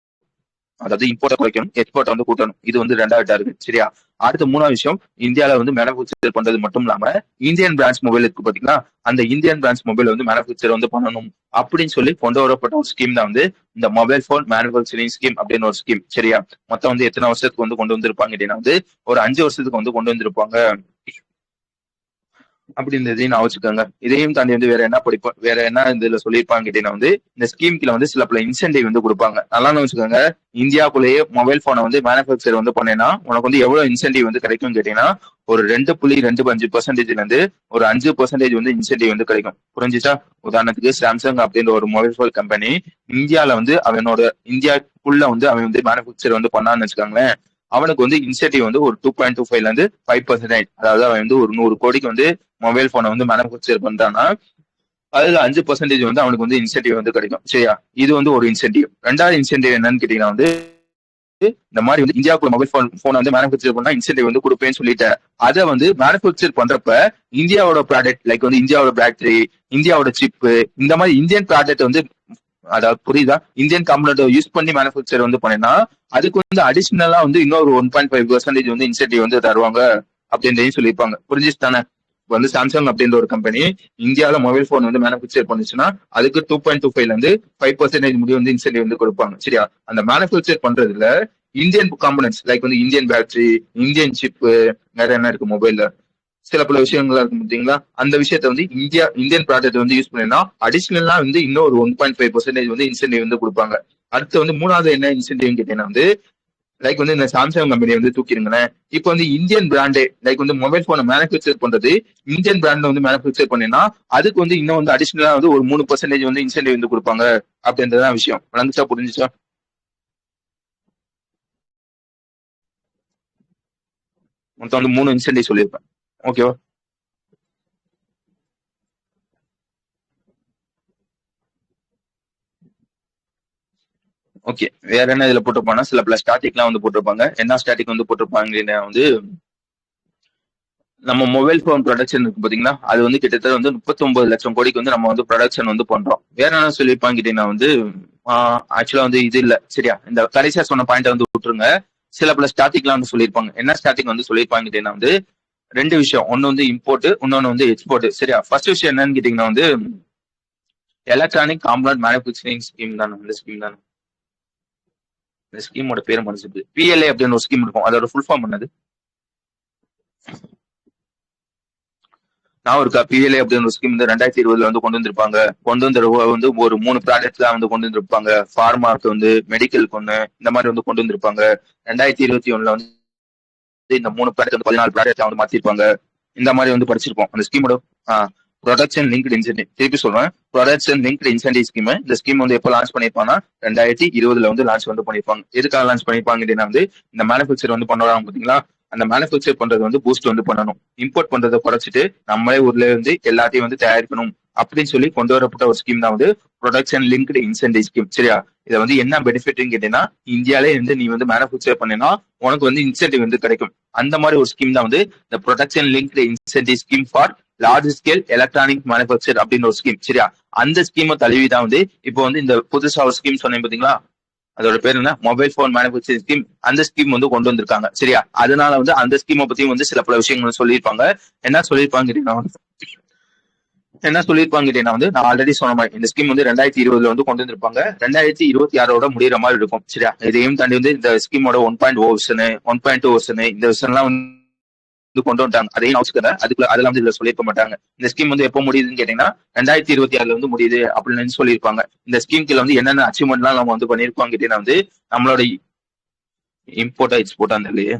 அதாவது இம்போர்ட்டை குறைக்கணும், எக்ஸ்போர்ட்டை வந்து கூட்டணும். இது வந்து 2வது டார்கெட். சரியா? அடுத்த 3வது விஷயம், இந்தியாவில வந்து மேனுஃபேக்சர் பண்றது மட்டும் இல்லாம இந்தியன் பிராண்ட்ஸ் மொபைல் இருக்கு பாத்தீங்கன்னா, அந்த இந்தியன் பிராண்ட்ஸ் மொபைல் வந்து மேனுஃபேக்சர் வந்து பண்ணணும் அப்படின்னு சொல்லி கொண்டு வரப்பட்ட ஒரு ஸ்கீம் தான் வந்து இந்த மொபைல் போன் மேனுஃபேக்சரிங் ஸ்கீம் அப்படின்னு ஒரு ஸ்கீம். சரியா? மொத்தம் வந்து எத்தனை வருஷத்துக்கு வந்து கொண்டு வந்திருப்பாங்க அப்படின்னா வந்து ஒரு 5 வருஷத்துக்கு வந்து கொண்டு வந்திருப்பாங்க அப்படின்றதையும் நான் வச்சுக்கோங்க. இதையும் தாண்டி வந்து வேற என்ன இதுல சொல்லியிருப்பாங்க கேட்டீங்கன்னா வந்து இந்த ஸ்கீம்ல வந்து சில பல இன்சென்டிவ் வந்து கொடுப்பாங்க. நல்லா வச்சுக்கோங்க, இந்தியாவுக்குள்ளேயே மொபைல் போனை வந்து மேனுஃபேக்சர் வந்து பண்ணேன்னா உனக்கு வந்து எவ்வளவு இன்சென்டிவ் வந்து கிடைக்கும் கேட்டீங்கன்னா ஒரு 2.25% இருந்து ஒரு 5% வந்து இன்சென்டிவ் வந்து கிடைக்கும். புரிஞ்சுச்சா? உதாரணத்துக்கு சாம்சங் அப்படின்ற ஒரு மொபைல் போன் கம்பெனி இந்தியால வந்து அவனோட இந்தியாக்குள்ள வந்து அவன் வந்து மேனுஃபேக்சர் வந்து பண்ணான்னு வச்சுக்காங்களேன், அவனுக்கு வந்து இன்சென்டிவ் வந்து ஒரு 2.25ல இருந்து 5%. அதாவது அவன் வந்து ஒரு 100 கோடிக்கு வந்து மொபைல் போனை வந்து மேனுஃபேக்சர் பண்றான்னா அதுல 5% வந்து அவனுக்கு வந்து இன்சென்டிவ் வந்து கிடைக்கும். சரியா? இது வந்து ஒரு இன்சென்டிவ். 2வது இன்சென்டிவ் என்னன்னு கேட்டீங்கன்னா வந்து இந்த மாதிரி வந்து இந்தியாவுக்குள்ள மொபைல் போன் வந்து மேனுஃபேக்சர் பண்ணா இன்சென்டிவ் வந்து கொடுப்பேன்னு சொல்லிட்டேன். அதை வந்து மேனுஃபேக்சர் பண்றப்ப இந்தியாவோட ப்ராடக்ட், லைக் வந்து இந்தியாவோட பேட்டரி, இந்தியாவோட சிப், இந்த மாதிரி இந்தியன் ப்ராடக்ட் வந்து, அதாவது புரியுதா, இந்தியன் கம்பெனியோட யூஸ் பண்ணி மேனுஃபேக்சர் வந்து பண்ணினா அதுக்கு வந்து அடிஷனலா வந்து இன்னொரு 1.5% வந்து இன்சென்டிவ் வந்து தருவாங்க அப்படின்றதையும் சொல்லியிருப்பாங்க. புரிஞ்சுச்சு தானே? வந்து சாம்சங் அப்படின்ற ஒரு கம்பெனி இந்தியாவில மொபைல் போன் வந்து மேனுஃபேக்சர் பண்ணுச்சுன்னா அதுக்கு 2.25ல இருந்து 5% முடிவு வந்து இன்சென்டிவ் வந்து கொடுப்பாங்க. சரியா? அந்த மேனுஃபேக்சர் பண்றதுல இந்தியன் காம்பனன்ட்ஸ், லைக் வந்து இந்தியன் பேட்டரி, இந்தியன் சிப், வேற என்ன இருக்கு மொபைல்ல, சில பல விஷயங்களா இருக்கும் பாத்தீங்களா, அந்த விஷயத்த வந்து இந்தியன் ப்ராடக்ட் வந்து யூஸ் பண்ணினா அடிஷனலா வந்து இன்னும் ஒரு 1.5% வந்து இன்சென்டிவ் வந்து கொடுப்பாங்க. அடுத்து வந்து 3வது என்ன இன்சென்டிவ் கேட்டீங்கன்னா வந்து லைக் வந்து இந்த சாம்சங் கம்பெனி வந்து தூக்கிடுங்களேன், இப்போ வந்து இந்தியன் பிராண்டே, லைக் வந்து மொபைல் போனை மேனுஃபேக்சர் பண்றது இந்தியன் பிராண்ட்ல வந்து மேனுஃபேக்சர் பண்ணினா அதுக்கு வந்து இன்னும் வந்து அடிஷனலா வந்து ஒரு 3% வந்து இன்சென்டிவ் வந்து கொடுப்பாங்க அப்படின்றதான் விஷயம். வளர்ந்துச்சா? புரிஞ்சுச்சா? மொத்தம் வந்து 3 இன்சென்டிவ் சொல்லியிருப்பேன். ஓகேவா? ஓகே. வேற என்ன இதுல போட்டிருப்பாங்கன்னா, சில பல ஸ்டாட்டிக்லாம் வந்து போட்டிருப்பாங்க. என்ன ஸ்டாட்டிக் வந்து போட்டிருப்பாங்கன்னா வந்து, நம்ம மொபைல் ஃபோன் ப்ரொடக்ஷன் இருக்கு பாத்தீங்களா? அது வந்து கிட்டத்தட்ட வந்து 39,00,000 கோடிக்கு வந்து நம்ம வந்து ப்ரொடக்ஷன் வந்து பண்றோம். வேற என்ன சொல்லியிருப்பாங்க கேட்டீங்கன்னா வந்து, ஆக்சுவலா வந்து இது இல்ல. சரியா? இந்த கடைசியா சொன்ன பாயிண்ட்ட வந்து விட்டுருங்க. சில பல ஸ்டாட்டிக்லாம் வந்து சொல்லியிருப்பாங்க. என்ன ஸ்டாட்டிக் வந்து சொல்லியிருப்பாங்க கேட்டீங்கன்னா வந்து, 2 விஷயம். ஒண்ணு வந்து இம்போர்ட், இன்னொன்னு வந்து எக்ஸ்போர்ட். சரியா? ஃபர்ஸ்ட் விஷயம் என்னன்னு கேட்டீங்கன்னா வந்து, எலக்ட்ரானிக் காம்பனன்ட் மேனுஃபேக்சரிங் ஸ்கீம் தான. இந்த ஸ்கீம் தான. இந்த ஸ்கீமோட பேரு மறந்துச்சு. PLA அப்படின்னு ஒரு ஸ்கீம் இருக்கும். அதோட ஃபுல் ஃபார்ம் என்னது? நான் இருக்கா PLA அப்படின்னு ஒரு ஸ்கீம் வந்து 2020 வந்து கொண்டு வந்திருப்பாங்க. கொண்டு வந்த வந்து ஒரு 3 ப்ராடக்ட் தான் வந்து கொண்டு வந்திருப்பாங்க. ஃபார்மாக்கு வந்து, மெடிக்கலுக்கு ஒண்ணு, இந்த மாதிரி வந்து கொண்டு வந்திருப்பாங்க. 2021 வந்து இந்த 3 ப்ராடக்ட் வந்து 14 ப்ராடக்ட் வந்து மாத்திருப்பாங்க. இந்த மாதிரி வந்து படிச்சிருப்போம். அந்த ஸ்கீமோட ப்ரொடக்ஷன் லிங்க்டு இன்சென்டிவ். திருப்பி சொல்றேன். Production linked incentive scheme. இந்த ஸ்கீம் வந்து எப்போ லான்ச் பண்ணிருப்பாங்கன்னா 2020 வந்து லான்ச் வந்து பண்ணிருப்பாங்க. எதுக்காக லான்ச் பண்ணிருப்பாங்க அப்படின்னா வந்து இந்த மேனுஃபேக்சர் வந்து பண்ணுவாங்க பாத்தீங்களா? அந்த மேனுஃபேக்சர் பண்றது வந்து பூஸ்ட் வந்து பண்ணணும். இம்போர்ட் பண்றதை குறைச்சிட்டு நம்மளே ஊர்ல இருந்து எல்லாத்தையும் வந்து தயாரிக்கணும் அப்படின்னு சொல்லி கொண்டு வரப்பட்ட ஒரு ஸ்கீம் தான் வந்து ப்ரொடக்ஷன் லிங்க்டு இன்சென்டிவ் ஸ்கீம். சரியா? இதை வந்து என்ன பெனிஃபிட்னு கேட்டீங்கன்னா, இந்தியாலே இருந்து நீ வந்து மேனுஃபேக்சர் பண்ணினா உனக்கு வந்து இன்சென்டிவ் வந்து கிடைக்கும். அந்த மாதிரி ஒரு ஸ்கீம் தான் வந்து இந்த production linked incentive scheme for large scale electronic manufacture அப்படின்னு ஒரு ஸ்கீம். சரியா? அந்த ஸ்கீமை தழுவி தான் வந்து இப்போ வந்து இந்த புதுசா ஒரு ஸ்கீம் சொன்னேன் பாத்தீங்களா? அதோட பேர் என்ன? Mobile phone manufacturing scheme. அந்த ஸ்கீம் வந்து கொண்டு வந்திருக்காங்க. சரியா? அதனால வந்து அந்த ஸ்கீமை பத்தியும் வந்து சில பல விஷயங்கள் சொல்லியிருப்பாங்க. என்ன சொல்லியிருப்பாங்க கேட்டீங்கன்னா வந்து நான் ஆல்ரெடி சொன்ன மாதிரி இந்த ஸ்கீம் வந்து 2020 வந்து கொண்டு வந்திருப்பாங்க. 2026 முடிகிற மாதிரி இருக்கும். சரியா? இதையும் தாண்டி வந்து இந்த ஸ்கீமோட 1.0 வெர்ஷன், 1.2 வெர்ஷன், இந்த வெர்ஷன்லாம் வந்து கொண்டு வந்துட்டாங்க. அதையும் யோசிக்கிறேன். அதுக்குள்ள அதெல்லாம் வந்து இதுல சொல்லியிருக்க மாட்டாங்க. இந்த ஸ்கீம் வந்து எப்போ முடியுதுன்னு கேட்டீங்கன்னா 2026 வந்து முடியுது அப்படின்னு சொல்லியிருப்பாங்க. இந்த ஸ்கீம் கீழ வந்து என்னென்ன அச்சீவ்மெண்ட்லாம் நம்ம வந்து பண்ணியிருக்கோம் கேட்டீங்கன்னா வந்து நம்மளோட இம்போர்ட்டா எக்ஸ்போர்ட்டா இல்லையே,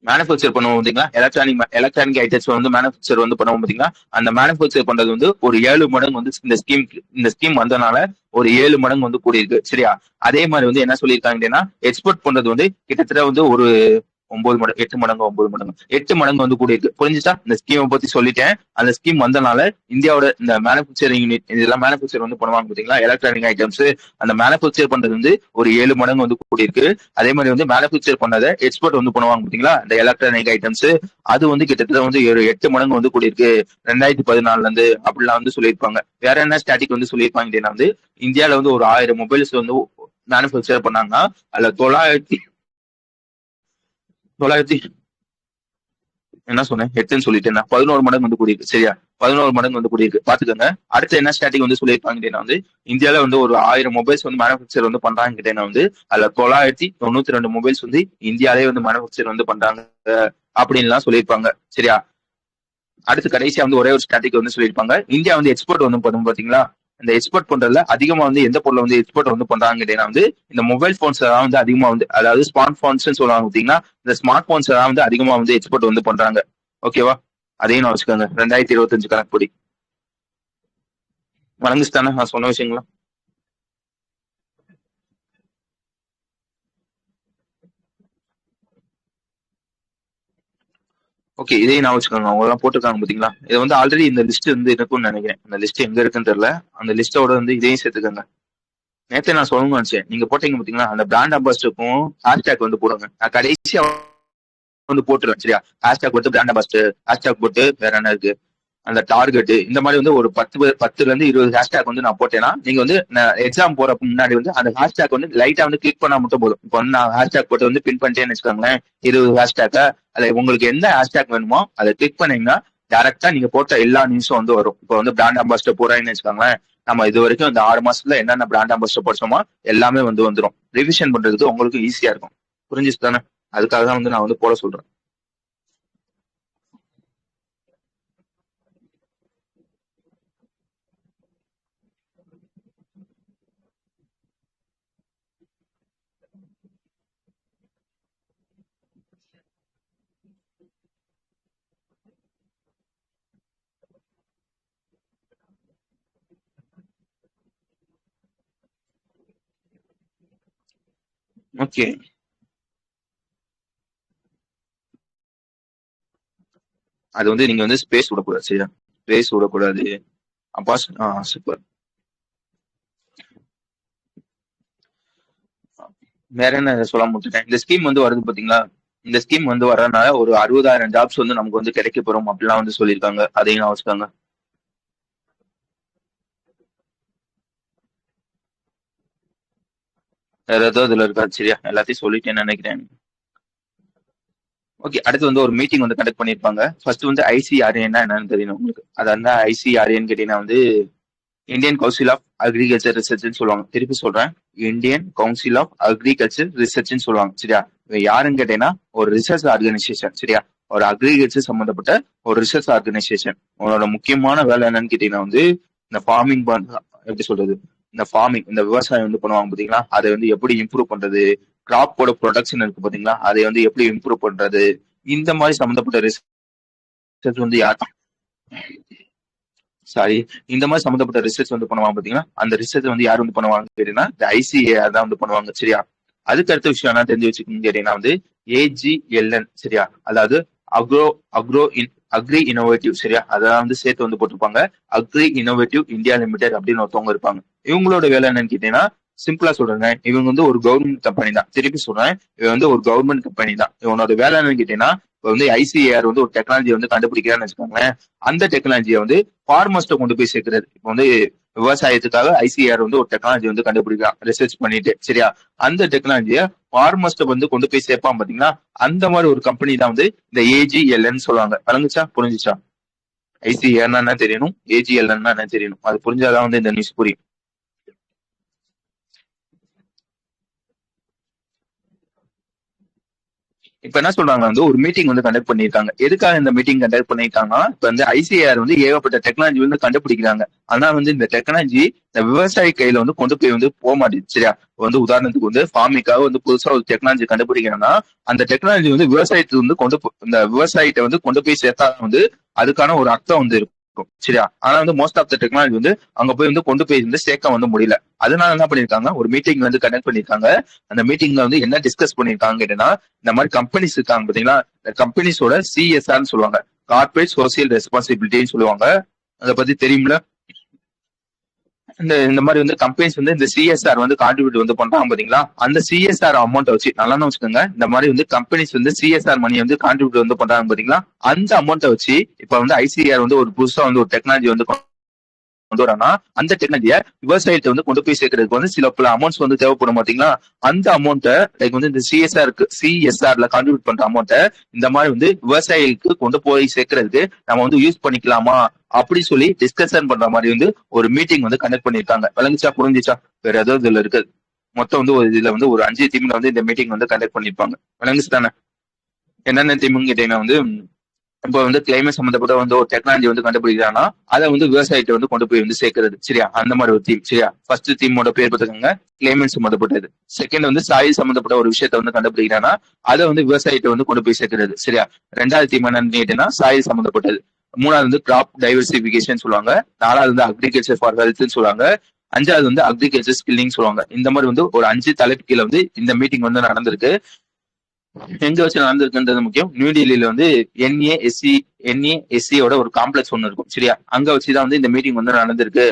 மேனுஃபேக்சர் பண்ணுவோம் பாத்தீங்களா? எலக்ட்ரானிக் ஐட்டம்ஸ் வந்து மேனுஃபேக்சர் வந்து பண்ணுவோம் பாத்தீங்களா? அந்த மேனுஃபேக்சர் பண்றது வந்து ஒரு 7 மடங்கு வந்து இந்த ஸ்கீம் வந்தனால ஒரு 7 மடங்கு வந்து கூடியிருக்கு. சரியா? அதே மாதிரி வந்து என்ன சொல்லியிருக்காங்க அப்படின்னா, எக்ஸ்போர்ட் பண்றது வந்து கிட்டத்தட்ட வந்து ஒரு 9 மடங்கு, 8 மடங்கு, 9 மடங்கு, 8 மடங்கு வந்து கூடியிருக்கு. புரிஞ்சுச்சா? இந்த ஸ்கீமை பத்தி சொல்லிட்டேன். அந்த ஸ்கீம் வந்தனால இந்தியாவோட இந்த மேனுஃபேக்சரிங் யூனிட் இதெல்லாம் மேனுஃபேக்சர் வந்து பண்ணுவாங்க பாத்தீங்களா? எலக்ட்ரானிக் ஐட்டம்ஸ் அந்த மேனுஃபேக்சர் பண்றது வந்து ஒரு 7 மடங்கு வந்து கூடியிருக்கு. அதே மாதிரி வந்து மேனுஃபேக்சர் பண்ணதை எக்ஸ்போர்ட் வந்து பண்ணுவாங்க பாத்தீங்களா? இந்த எலக்ட்ரானிக் ஐட்டம்ஸ் அது வந்து கிட்டத்தட்ட வந்து ஒரு 8 மடங்கு வந்து கூடியிருக்கு 2014 இருந்து அப்படிலாம் வந்து சொல்லியிருப்பாங்க. வேற என்ன ஸ்டாட்டிக் வந்து சொல்லியிருப்பாங்க அப்படின்னா வந்து இந்தியாவில வந்து ஒரு 1000 மொபைல்ஸ் வந்து மேனுஃபேக்சர் பண்ணாங்கன்னா அதுல 900 என்ன சொன்னேன்? 8ன்னு சொல்லிட்டேன். 11 மடங்கு வந்து கூடியிருக்கு. சரியா? 11 மடங்கு வந்து கூடியிருக்கு. பாத்துக்கோங்க. அடுத்து என்ன ஸ்டாட்டிக் வந்து சொல்லியிருப்பாங்க கேட்டீங்கன்னா வந்து இந்தியால வந்து ஒரு 1000 மொபைல்ஸ் வந்து மேனுஃபேக்சர் வந்து பண்றாங்க கேட்டீங்கன்னா வந்து அதுல 992 மொபைல்ஸ் வந்து இந்தியாலே வந்து மேனுஃபேக்சர் வந்து பண்றாங்க அப்படின்லாம் சொல்லியிருப்பாங்க. சரியா? அடுத்து கடைசியா வந்து ஒரே ஒரு ஸ்டாட்டிக் வந்து சொல்லியிருப்பாங்க. இந்தியா வந்து எக்ஸ்போர்ட் வந்து பண்ணும் பாத்தீங்களா? இந்த எக்ஸ்போர்ட் பண்றதுல அதிகமா வந்து எந்த பொருளை வந்து எக்ஸ்போர்ட் வந்து பண்றாங்க கேட்டீங்கன்னா வந்து இந்த மொபைல் போன்ஸ் தான் வந்து அதிகமா வந்து அதாவது ஸ்மார்ட் போன்ஸ் சொல்லுவாங்க பாத்தீங்கன்னா, இந்த ஸ்மார்ட் போன்ஸ் தான் வந்து அதிகமா வந்து எக்ஸ்போர்ட் வந்து பண்றாங்க. ஓகேவா? அதையும் நான் வச்சுக்கோங்க. 2025 கணக்குப்படி. வழங்குச்சு தானே நான் சொன்ன விஷயங்களா? ஓகே. இதையும் நான் வச்சுக்கோங்க. அவங்க எல்லாம் போட்டிருக்காங்க பாத்தீங்களா? இது வந்து ஆல்ரெடி இந்த லிஸ்ட் வந்து இருக்கும்னு நினைக்கிறேன். அந்த லிஸ்ட் எங்க இருக்குன்னு தெரியல. அந்த லிஸ்டோட வந்து இதையும் சேர்த்துக்கோங்க. நேத்தே நான் சொல்லணும்னு நினைச்சேன். நீங்க போட்டீங்க பாத்தீங்களா? அந்த பிராண்ட் அம்பாஸ்டருக்கும் ஹேஷ்டேக் வந்து போடுங்க. நான் கடைசியா வந்து போட்டுருவேன். சரியா? ஹேஷ்டேக் போட்டு பிராண்ட் அம்பாஸ்டர், ஹேஷ்டேக் போட்டு வேற என்ன இருக்கு? அந்த டார்கெட் இந்த மாதிரி வந்து ஒரு 10ல இருந்து 20 ஹேஷ்டேக் வந்து நான் போட்டேன்னா நீங்க வந்து எக்ஸாம் போறப்ப முன்னாடி வந்து அந்த ஹேஷ்டேக் வந்து லைட்டா வந்து கிளிக் பண்ணா மட்டும் போதும். இப்போ வந்து நான் ஹேஷ்டேக் போட்டு வந்து பின் பண்ணிட்டேன்னு வச்சுக்கோங்களேன். 20 ஹேஷ்டேக் அதுல உங்களுக்கு எந்த ஹேஷ்டேக் வேணுமோ அதை கிளிக் பண்ணீங்கன்னா டேரக்டா நீங்க போட்ட எல்லா நியூஸும் வந்து வரும். இப்போ வந்து பிராண்ட் அம்பாஸ்டர் போறாங்கன்னு வச்சுக்கோங்களேன். நம்ம இது வரைக்கும் இந்த 6 மாசத்துல என்னென்ன பிராண்ட் அம்பாஸ்டர் படிச்சோமோ எல்லாமே வந்து வந்துடும். ரிவிஷன் பண்றதுக்கு உங்களுக்கு ஈஸியா இருக்கும். புரிஞ்சுச்சு தானே? அதுக்காக தான் வந்து நான் வந்து போட சொல்றேன். ஓகே. அது வந்து நீங்க வந்து ஸ்பேஸ் விடக்கூடாது. சரியா? ஸ்பேஸ் விடக்கூடாது. Abbas super. வேற என்ன சொல்ல முடிச்சிட்டேன். இந்த ஸ்கீம் வந்து வருது பாத்தீங்களா, இந்த ஸ்கீம் வந்து வர்றதுனால ஒரு 60,000 ஜாப்ஸ் வந்து நமக்கு வந்து கிடைக்க போறோம் அப்படிலாம் வந்து சொல்லியிருக்காங்க. அதையும் நான் வச்சுக்காங்க. வேற ஏதோ இதுல இருக்காது. சரியா, எல்லாத்தையும் சொல்லிட்டேன்னு நினைக்கிறேன். ஓகே, அடுத்து வந்து ஒரு மீட்டிங் வந்து கண்டக்ட் பண்ணிருப்பாங்க. ஃபர்ஸ்ட் வந்து ஐசிஆர்ஏன்னா என்னன்னு தெரியணும் உங்களுக்கு. அது வந்து ஐசிஆர்ஏன்னு கேட்டீங்கன்னா வந்து இந்தியன் கவுன்சில் ஆஃப் அக்ரிகல்ச்சர் ரிசர்ச்னு சொல்லுவாங்க. திருப்பி சொல்றேன், இந்தியன் கவுன்சில் ஆஃப் அக்ரிகல்ச்சர் ரிசர்ச்னு சொல்லுவாங்க. சரியா, இவ யாருன்னு கேட்டீங்கன்னா ஒரு ரிசர்ச் ஆர்கனைசேஷன். சரியா, ஒரு அக்ரிகல்ச்சர் சம்பந்தப்பட்ட ஒரு ரிசர்ச் ஆர்கனைசேஷன். உன்னோட முக்கியமான வேலை என்னன்னு கேட்டீங்கன்னா வந்து இந்த ஃபார்மிங் எப்படி சொல்றது, இந்த ஃபார்மிங், இந்த விவசாயம் வந்து பண்ணுவாங்க பாத்தீங்களா, அதை வந்து எப்படி இம்ப்ரூவ் பண்றது, கிராப்போட ப்ரொடக்ஷன் இருக்கு பாத்தீங்களா, அதை வந்து எப்படி இம்ப்ரூவ் பண்றது, இந்த மாதிரி சம்பந்தப்பட்ட ரிசர்ச் வந்து யார், சாரி, இந்த மாதிரி சம்பந்தப்பட்ட ரிசர்ச் வந்து பண்ணுவாங்க பாத்தீங்கன்னா, அந்த ரிசர்ச் வந்து யார் வந்து பண்ணுவாங்க கேட்டீங்கன்னா இந்த ஐசிஏஆர் தான் வந்து பண்ணுவாங்க. சரியா, அதுக்கு அடுத்த விஷயம் என்ன தெரிஞ்சு வச்சுக்கோங்க கேட்டீங்கன்னா வந்து ஏஜிஎல்என். சரியா, அதாவது அக்ரோ அக்ரோ அக்ரி இனோவேட்டிவ். சரியா, அதெல்லாம் வந்து சேர்த்து வந்து போட்டிருப்பாங்க. அக்ரி இனோவேட்டிவ் இந்தியா லிமிடெட் அப்படின்னு ஒருத்தவங்க இருப்பாங்க. இவங்களோட வேலை என்னன்னு கேட்டீங்கன்னா சிம்பிளா சொல்றேங்க, இவங்க வந்து ஒரு கவர்மெண்ட் கம்பெனி தான். திருப்பி சொல்றேன், இவன் வந்து ஒரு கவர்மெண்ட் கம்பெனி தான். இவனோட வேலை என்னன்னு கேட்டீங்கன்னா இப்போ வந்து ஐசிஏஆர் வந்து ஒரு டெக்னாலஜி வந்து கண்டுபிடிக்கிறான்னு வச்சுக்கோங்களேன். அந்த டெக்னாலஜியை வந்து ஃபார்மர்ஸ்ட கொண்டு போய் சேர்க்கிறது. இப்போ வந்து விவசாயத்துக்காக ஐசிஆர் வந்து ஒரு டெக்னாலஜி வந்து கண்டுபிடிக்கலாம் ரிசர்ச் பண்ணிட்டு. சரியா, அந்த டெக்னாலஜியை ஃபார்மர்ஸ்ட வந்து கொண்டு போய் சேர்ப்பான் பாத்தீங்கன்னா, அந்த மாதிரி ஒரு கம்பெனி தான் வந்து இந்த ஏஜிஎல்என் சொல்லுவாங்க. வழங்குச்சா, புரிஞ்சுச்சா? ஐசிஏஆர்னா என்ன தெரியணும், ஏஜிஎல்என்னா என்ன தெரியணும், அது புரிஞ்சாதான் வந்து இந்த நியூஸ் புரியும். இப்ப என்ன சொல்றாங்க வந்து ஒரு மீட்டிங் வந்து கண்டக்ட் பண்ணிருக்காங்க. எதுக்காக இந்த மீட்டிங் கண்டக்ட் பண்ணிருக்காங்கன்னா, இப்ப வந்து ஐசிஏஆர் வந்து ஏகப்பட்ட டெக்னாலஜி வந்து கண்டுபிடிக்கிறாங்க. ஆனா வந்து இந்த டெக்னாலஜி இந்த விவசாயி கையில வந்து கொண்டு போய் வந்து போக மாட்டேங்குது. சரியா, வந்து உதாரணத்துக்கு வந்து ஃபார்மிங்காக வந்து புதுசா ஒரு டெக்னாலஜி கண்டுபிடிக்கிறாங்கன்னா அந்த டெக்னாலஜி வந்து விவசாயத்துக்கு வந்து இந்த விவசாயிட்ட வந்து கொண்டு போய் சேர்த்தா வந்து அதுக்கான ஒரு அர்த்தம் வந்து இருக்கும். சரியா, ஆனா வந்து மோஸ்ட் ஆஃப் த டெக்னாலஜி வந்து அங்க போய் வந்து கொண்டு போய் வந்து சேர்க்க வந்து முடியல. அதனால என்ன பண்ணிருக்காங்க, ஒரு மீட்டிங் வந்து கண்டக்ட் பண்ணிருக்காங்க. அந்த மீட்டிங்ல வந்து என்ன டிஸ்கஸ் பண்ணிருக்காங்க கேட்டீங்கன்னா, இந்த மாதிரி கம்பெனிஸ் இருக்காங்க பாத்தீங்களா, இந்த கம்பெனிஸோட சிஎஸ்ஆர்னு சொல்லுவாங்க, கார்பரேட் சோசியல் ரெஸ்பான்சிபிலிட்டின்னு சொல்லுவாங்க. அதை பத்தி தெரியுமில. இந்த இந்த மாதிரி வந்து கம்பெனிஸ் வந்து இந்த சிஎஸ்ஆர் வந்து கான்ட்ரிபியூட் வந்து பண்றாங்க பாத்தீங்களா, அந்த சிஎஸ்ஆர் அமௌண்ட் வச்சு நல்லா வச்சுக்கோங்க. இந்த மாதிரி வந்து கம்பெனிஸ் வந்து சிஎஸ்ஆர் மணி வந்து கான்ட்ரிபியூட் வந்து பண்றாங்க பாத்தீங்களா, அந்த அமௌண்ட்டை வச்சு இப்ப வந்து ஐசிஆர் வந்து ஒரு புதுசா வந்து ஒரு டெக்னாலஜி வந்து கொண்டு வரானா, அந்த டெக்னாலஜியை விவசாயத்தை வந்து கொண்டு போய் சேர்க்கறதுக்கு வந்து சில பல அமௌண்ட்ஸ் வந்து தேவைப்படும் பாத்தீங்களா, அந்த அமௌண்ட்டை லைக் வந்து இந்த சிஎஸ்ஆர்ல கான்ட்ரிபியூட் பண்ற அமௌண்ட்டை இந்த மாதிரி வந்து விவசாயிகளுக்கு கொண்டு போய் சேர்க்கறதுக்கு நம்ம வந்து யூஸ் பண்ணிக்கலாமா அப்படி சொல்லி டிஸ்கஷன் பண்ற மாதிரி வந்து ஒரு மீட்டிங் வந்து கண்டக்ட் பண்ணிருக்காங்க. விளங்குச்சா, புரிஞ்சுச்சா? வேற ஏதோ இதுல இருக்கு. மொத்தம் வந்து ஒரு இதுல வந்து ஒரு 5 டீம்ல வந்து இந்த மீட்டிங் வந்து கண்டக்ட் பண்ணிருப்பாங்க. விளங்குச்சு தானே? என்னென்ன டீம்னு கேட்டீங்கன்னா வந்து இப்போ வந்து கிளைமேட் சம்பந்தப்பட்ட வந்து ஒரு டெக்னாலஜி வந்து கண்டுபிடிக்கிறாங்கன்னா அதை வந்து விவசாயத்தை வந்து கொண்டு போய் வந்து சேர்க்கறது. சரியா, அந்த மாதிரி ஒரு டீம். சரியா, ஃபர்ஸ்ட் டீமோட பேர் பார்த்துக்கோங்க, கிளைமேட் சம்பந்தப்பட்டது. செகண்ட் வந்து சாயில் சம்பந்தப்பட்ட ஒரு விஷயத்த வந்து கண்டுபிடிக்கிறாங்கன்னா அதை வந்து விவசாயத்தை வந்து கொண்டு போய் சேர்க்கறது. சரியா, ரெண்டாவது டீம் என்னன்னு கேட்டீங்கன்னா சாயில் சம்பந்தப்பட்டது. மூணாவது வந்து கிராப் டைவர்சிபிகேஷன் சொல்லுவாங்க. நாலாவது வந்து அக்ரிகல்ச்சர் ஃபார் ஹெல்த்னு சொல்லுவாங்க. அஞ்சாவது வந்து அக்ரிகல்ச்சர் ஸ்கில்லிங் சொல்லுவாங்க. இந்த மாதிரி வந்து ஒரு 5 தலைப்பு கீழே வந்து இந்த மீட்டிங் வந்து நடந்திருக்கு. எங்க வச்சு நடந்திருக்குன்றது முக்கியம். நியூ டெல்லியில வந்து என்ஏஎஸ்சியோட ஒரு காம்ப்ளெக்ஸ் ஒண்ணு இருக்கும். சரியா, அங்க வச்சுதான் வந்து இந்த மீட்டிங் வந்து நடந்திருக்கு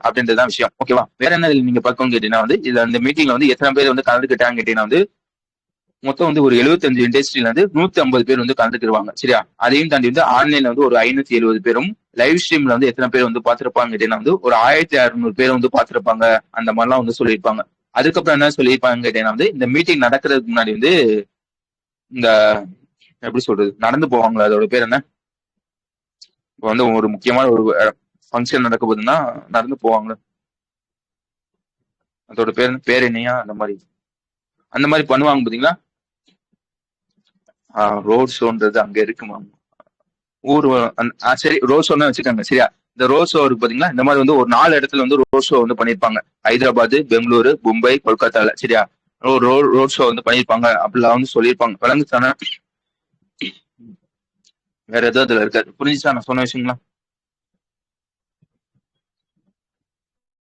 அப்படின்றதான் விஷயம். ஓகேவா, வேற என்ன நீங்க பார்க்கணும்னு கேட்டீங்கன்னா வந்து இதுல இந்த மீட்டிங்ல வந்து எத்தனை பேர் வந்து கலந்துக்கிட்டாங்க கேட்டீங்கன்னா வந்து மொத்தம் வந்து ஒரு 75 இண்டஸ்ட்ரியில இருந்து 150 பேர் வந்து கலந்துக்கிடுவாங்க. சரியா, அதையும் தாண்டி வந்து ஆன்லைன்ல வந்து ஒரு 570 பேரும், லைவ் ஸ்ட்ரீம்ல வந்து எத்தனை பேர் வந்து பாத்திருப்பாங்க கேட்டீங்கன்னா வந்து ஒரு 1600 பேர் வந்து பாத்திருப்பாங்க. அந்த மாதிரிலாம் வந்து சொல்லியிருப்பாங்க. அதுக்கப்புறம் என்ன சொல்லியிருப்பாங்க கேட்டீங்கன்னா வந்து இந்த மீட்டிங் நடக்கிறதுக்கு முன்னாடி வந்து இந்த எப்படி சொல்றது நடந்து போவாங்களா, அதோட பேர் என்ன, இப்போ வந்து ஒரு முக்கியமான ஒரு ஃபங்க்ஷன் நடக்க போகுதுன்னா நடந்து போவாங்க, அதோட பேர் என்னையா, அந்த மாதிரி பண்ணுவாங்க பாத்தீங்களா. ரோட் ஷோன்றது அங்க இருக்குமா, ஊர் சரி ரோட் ஷோன்னு வச்சுக்கோங்க. சரியா, இந்த ரோட் ஷோ இருக்கு பாத்தீங்களா, இந்த மாதிரி வந்து ஒரு 4 இடத்துல வந்து ரோட் ஷோ வந்து பண்ணிருப்பாங்க. ஹைதராபாத், பெங்களூரு, மும்பை, கொல்கத்தால. சரியா, ரோட் ஷோ வந்து பண்ணிருப்பாங்க அப்படிலாம் வந்து சொல்லியிருப்பாங்க. விளங்குச்சானா? வேற ஏதோ இதுல இருக்காது. புரிஞ்சுச்சா நான் சொன்ன விஷயங்களா?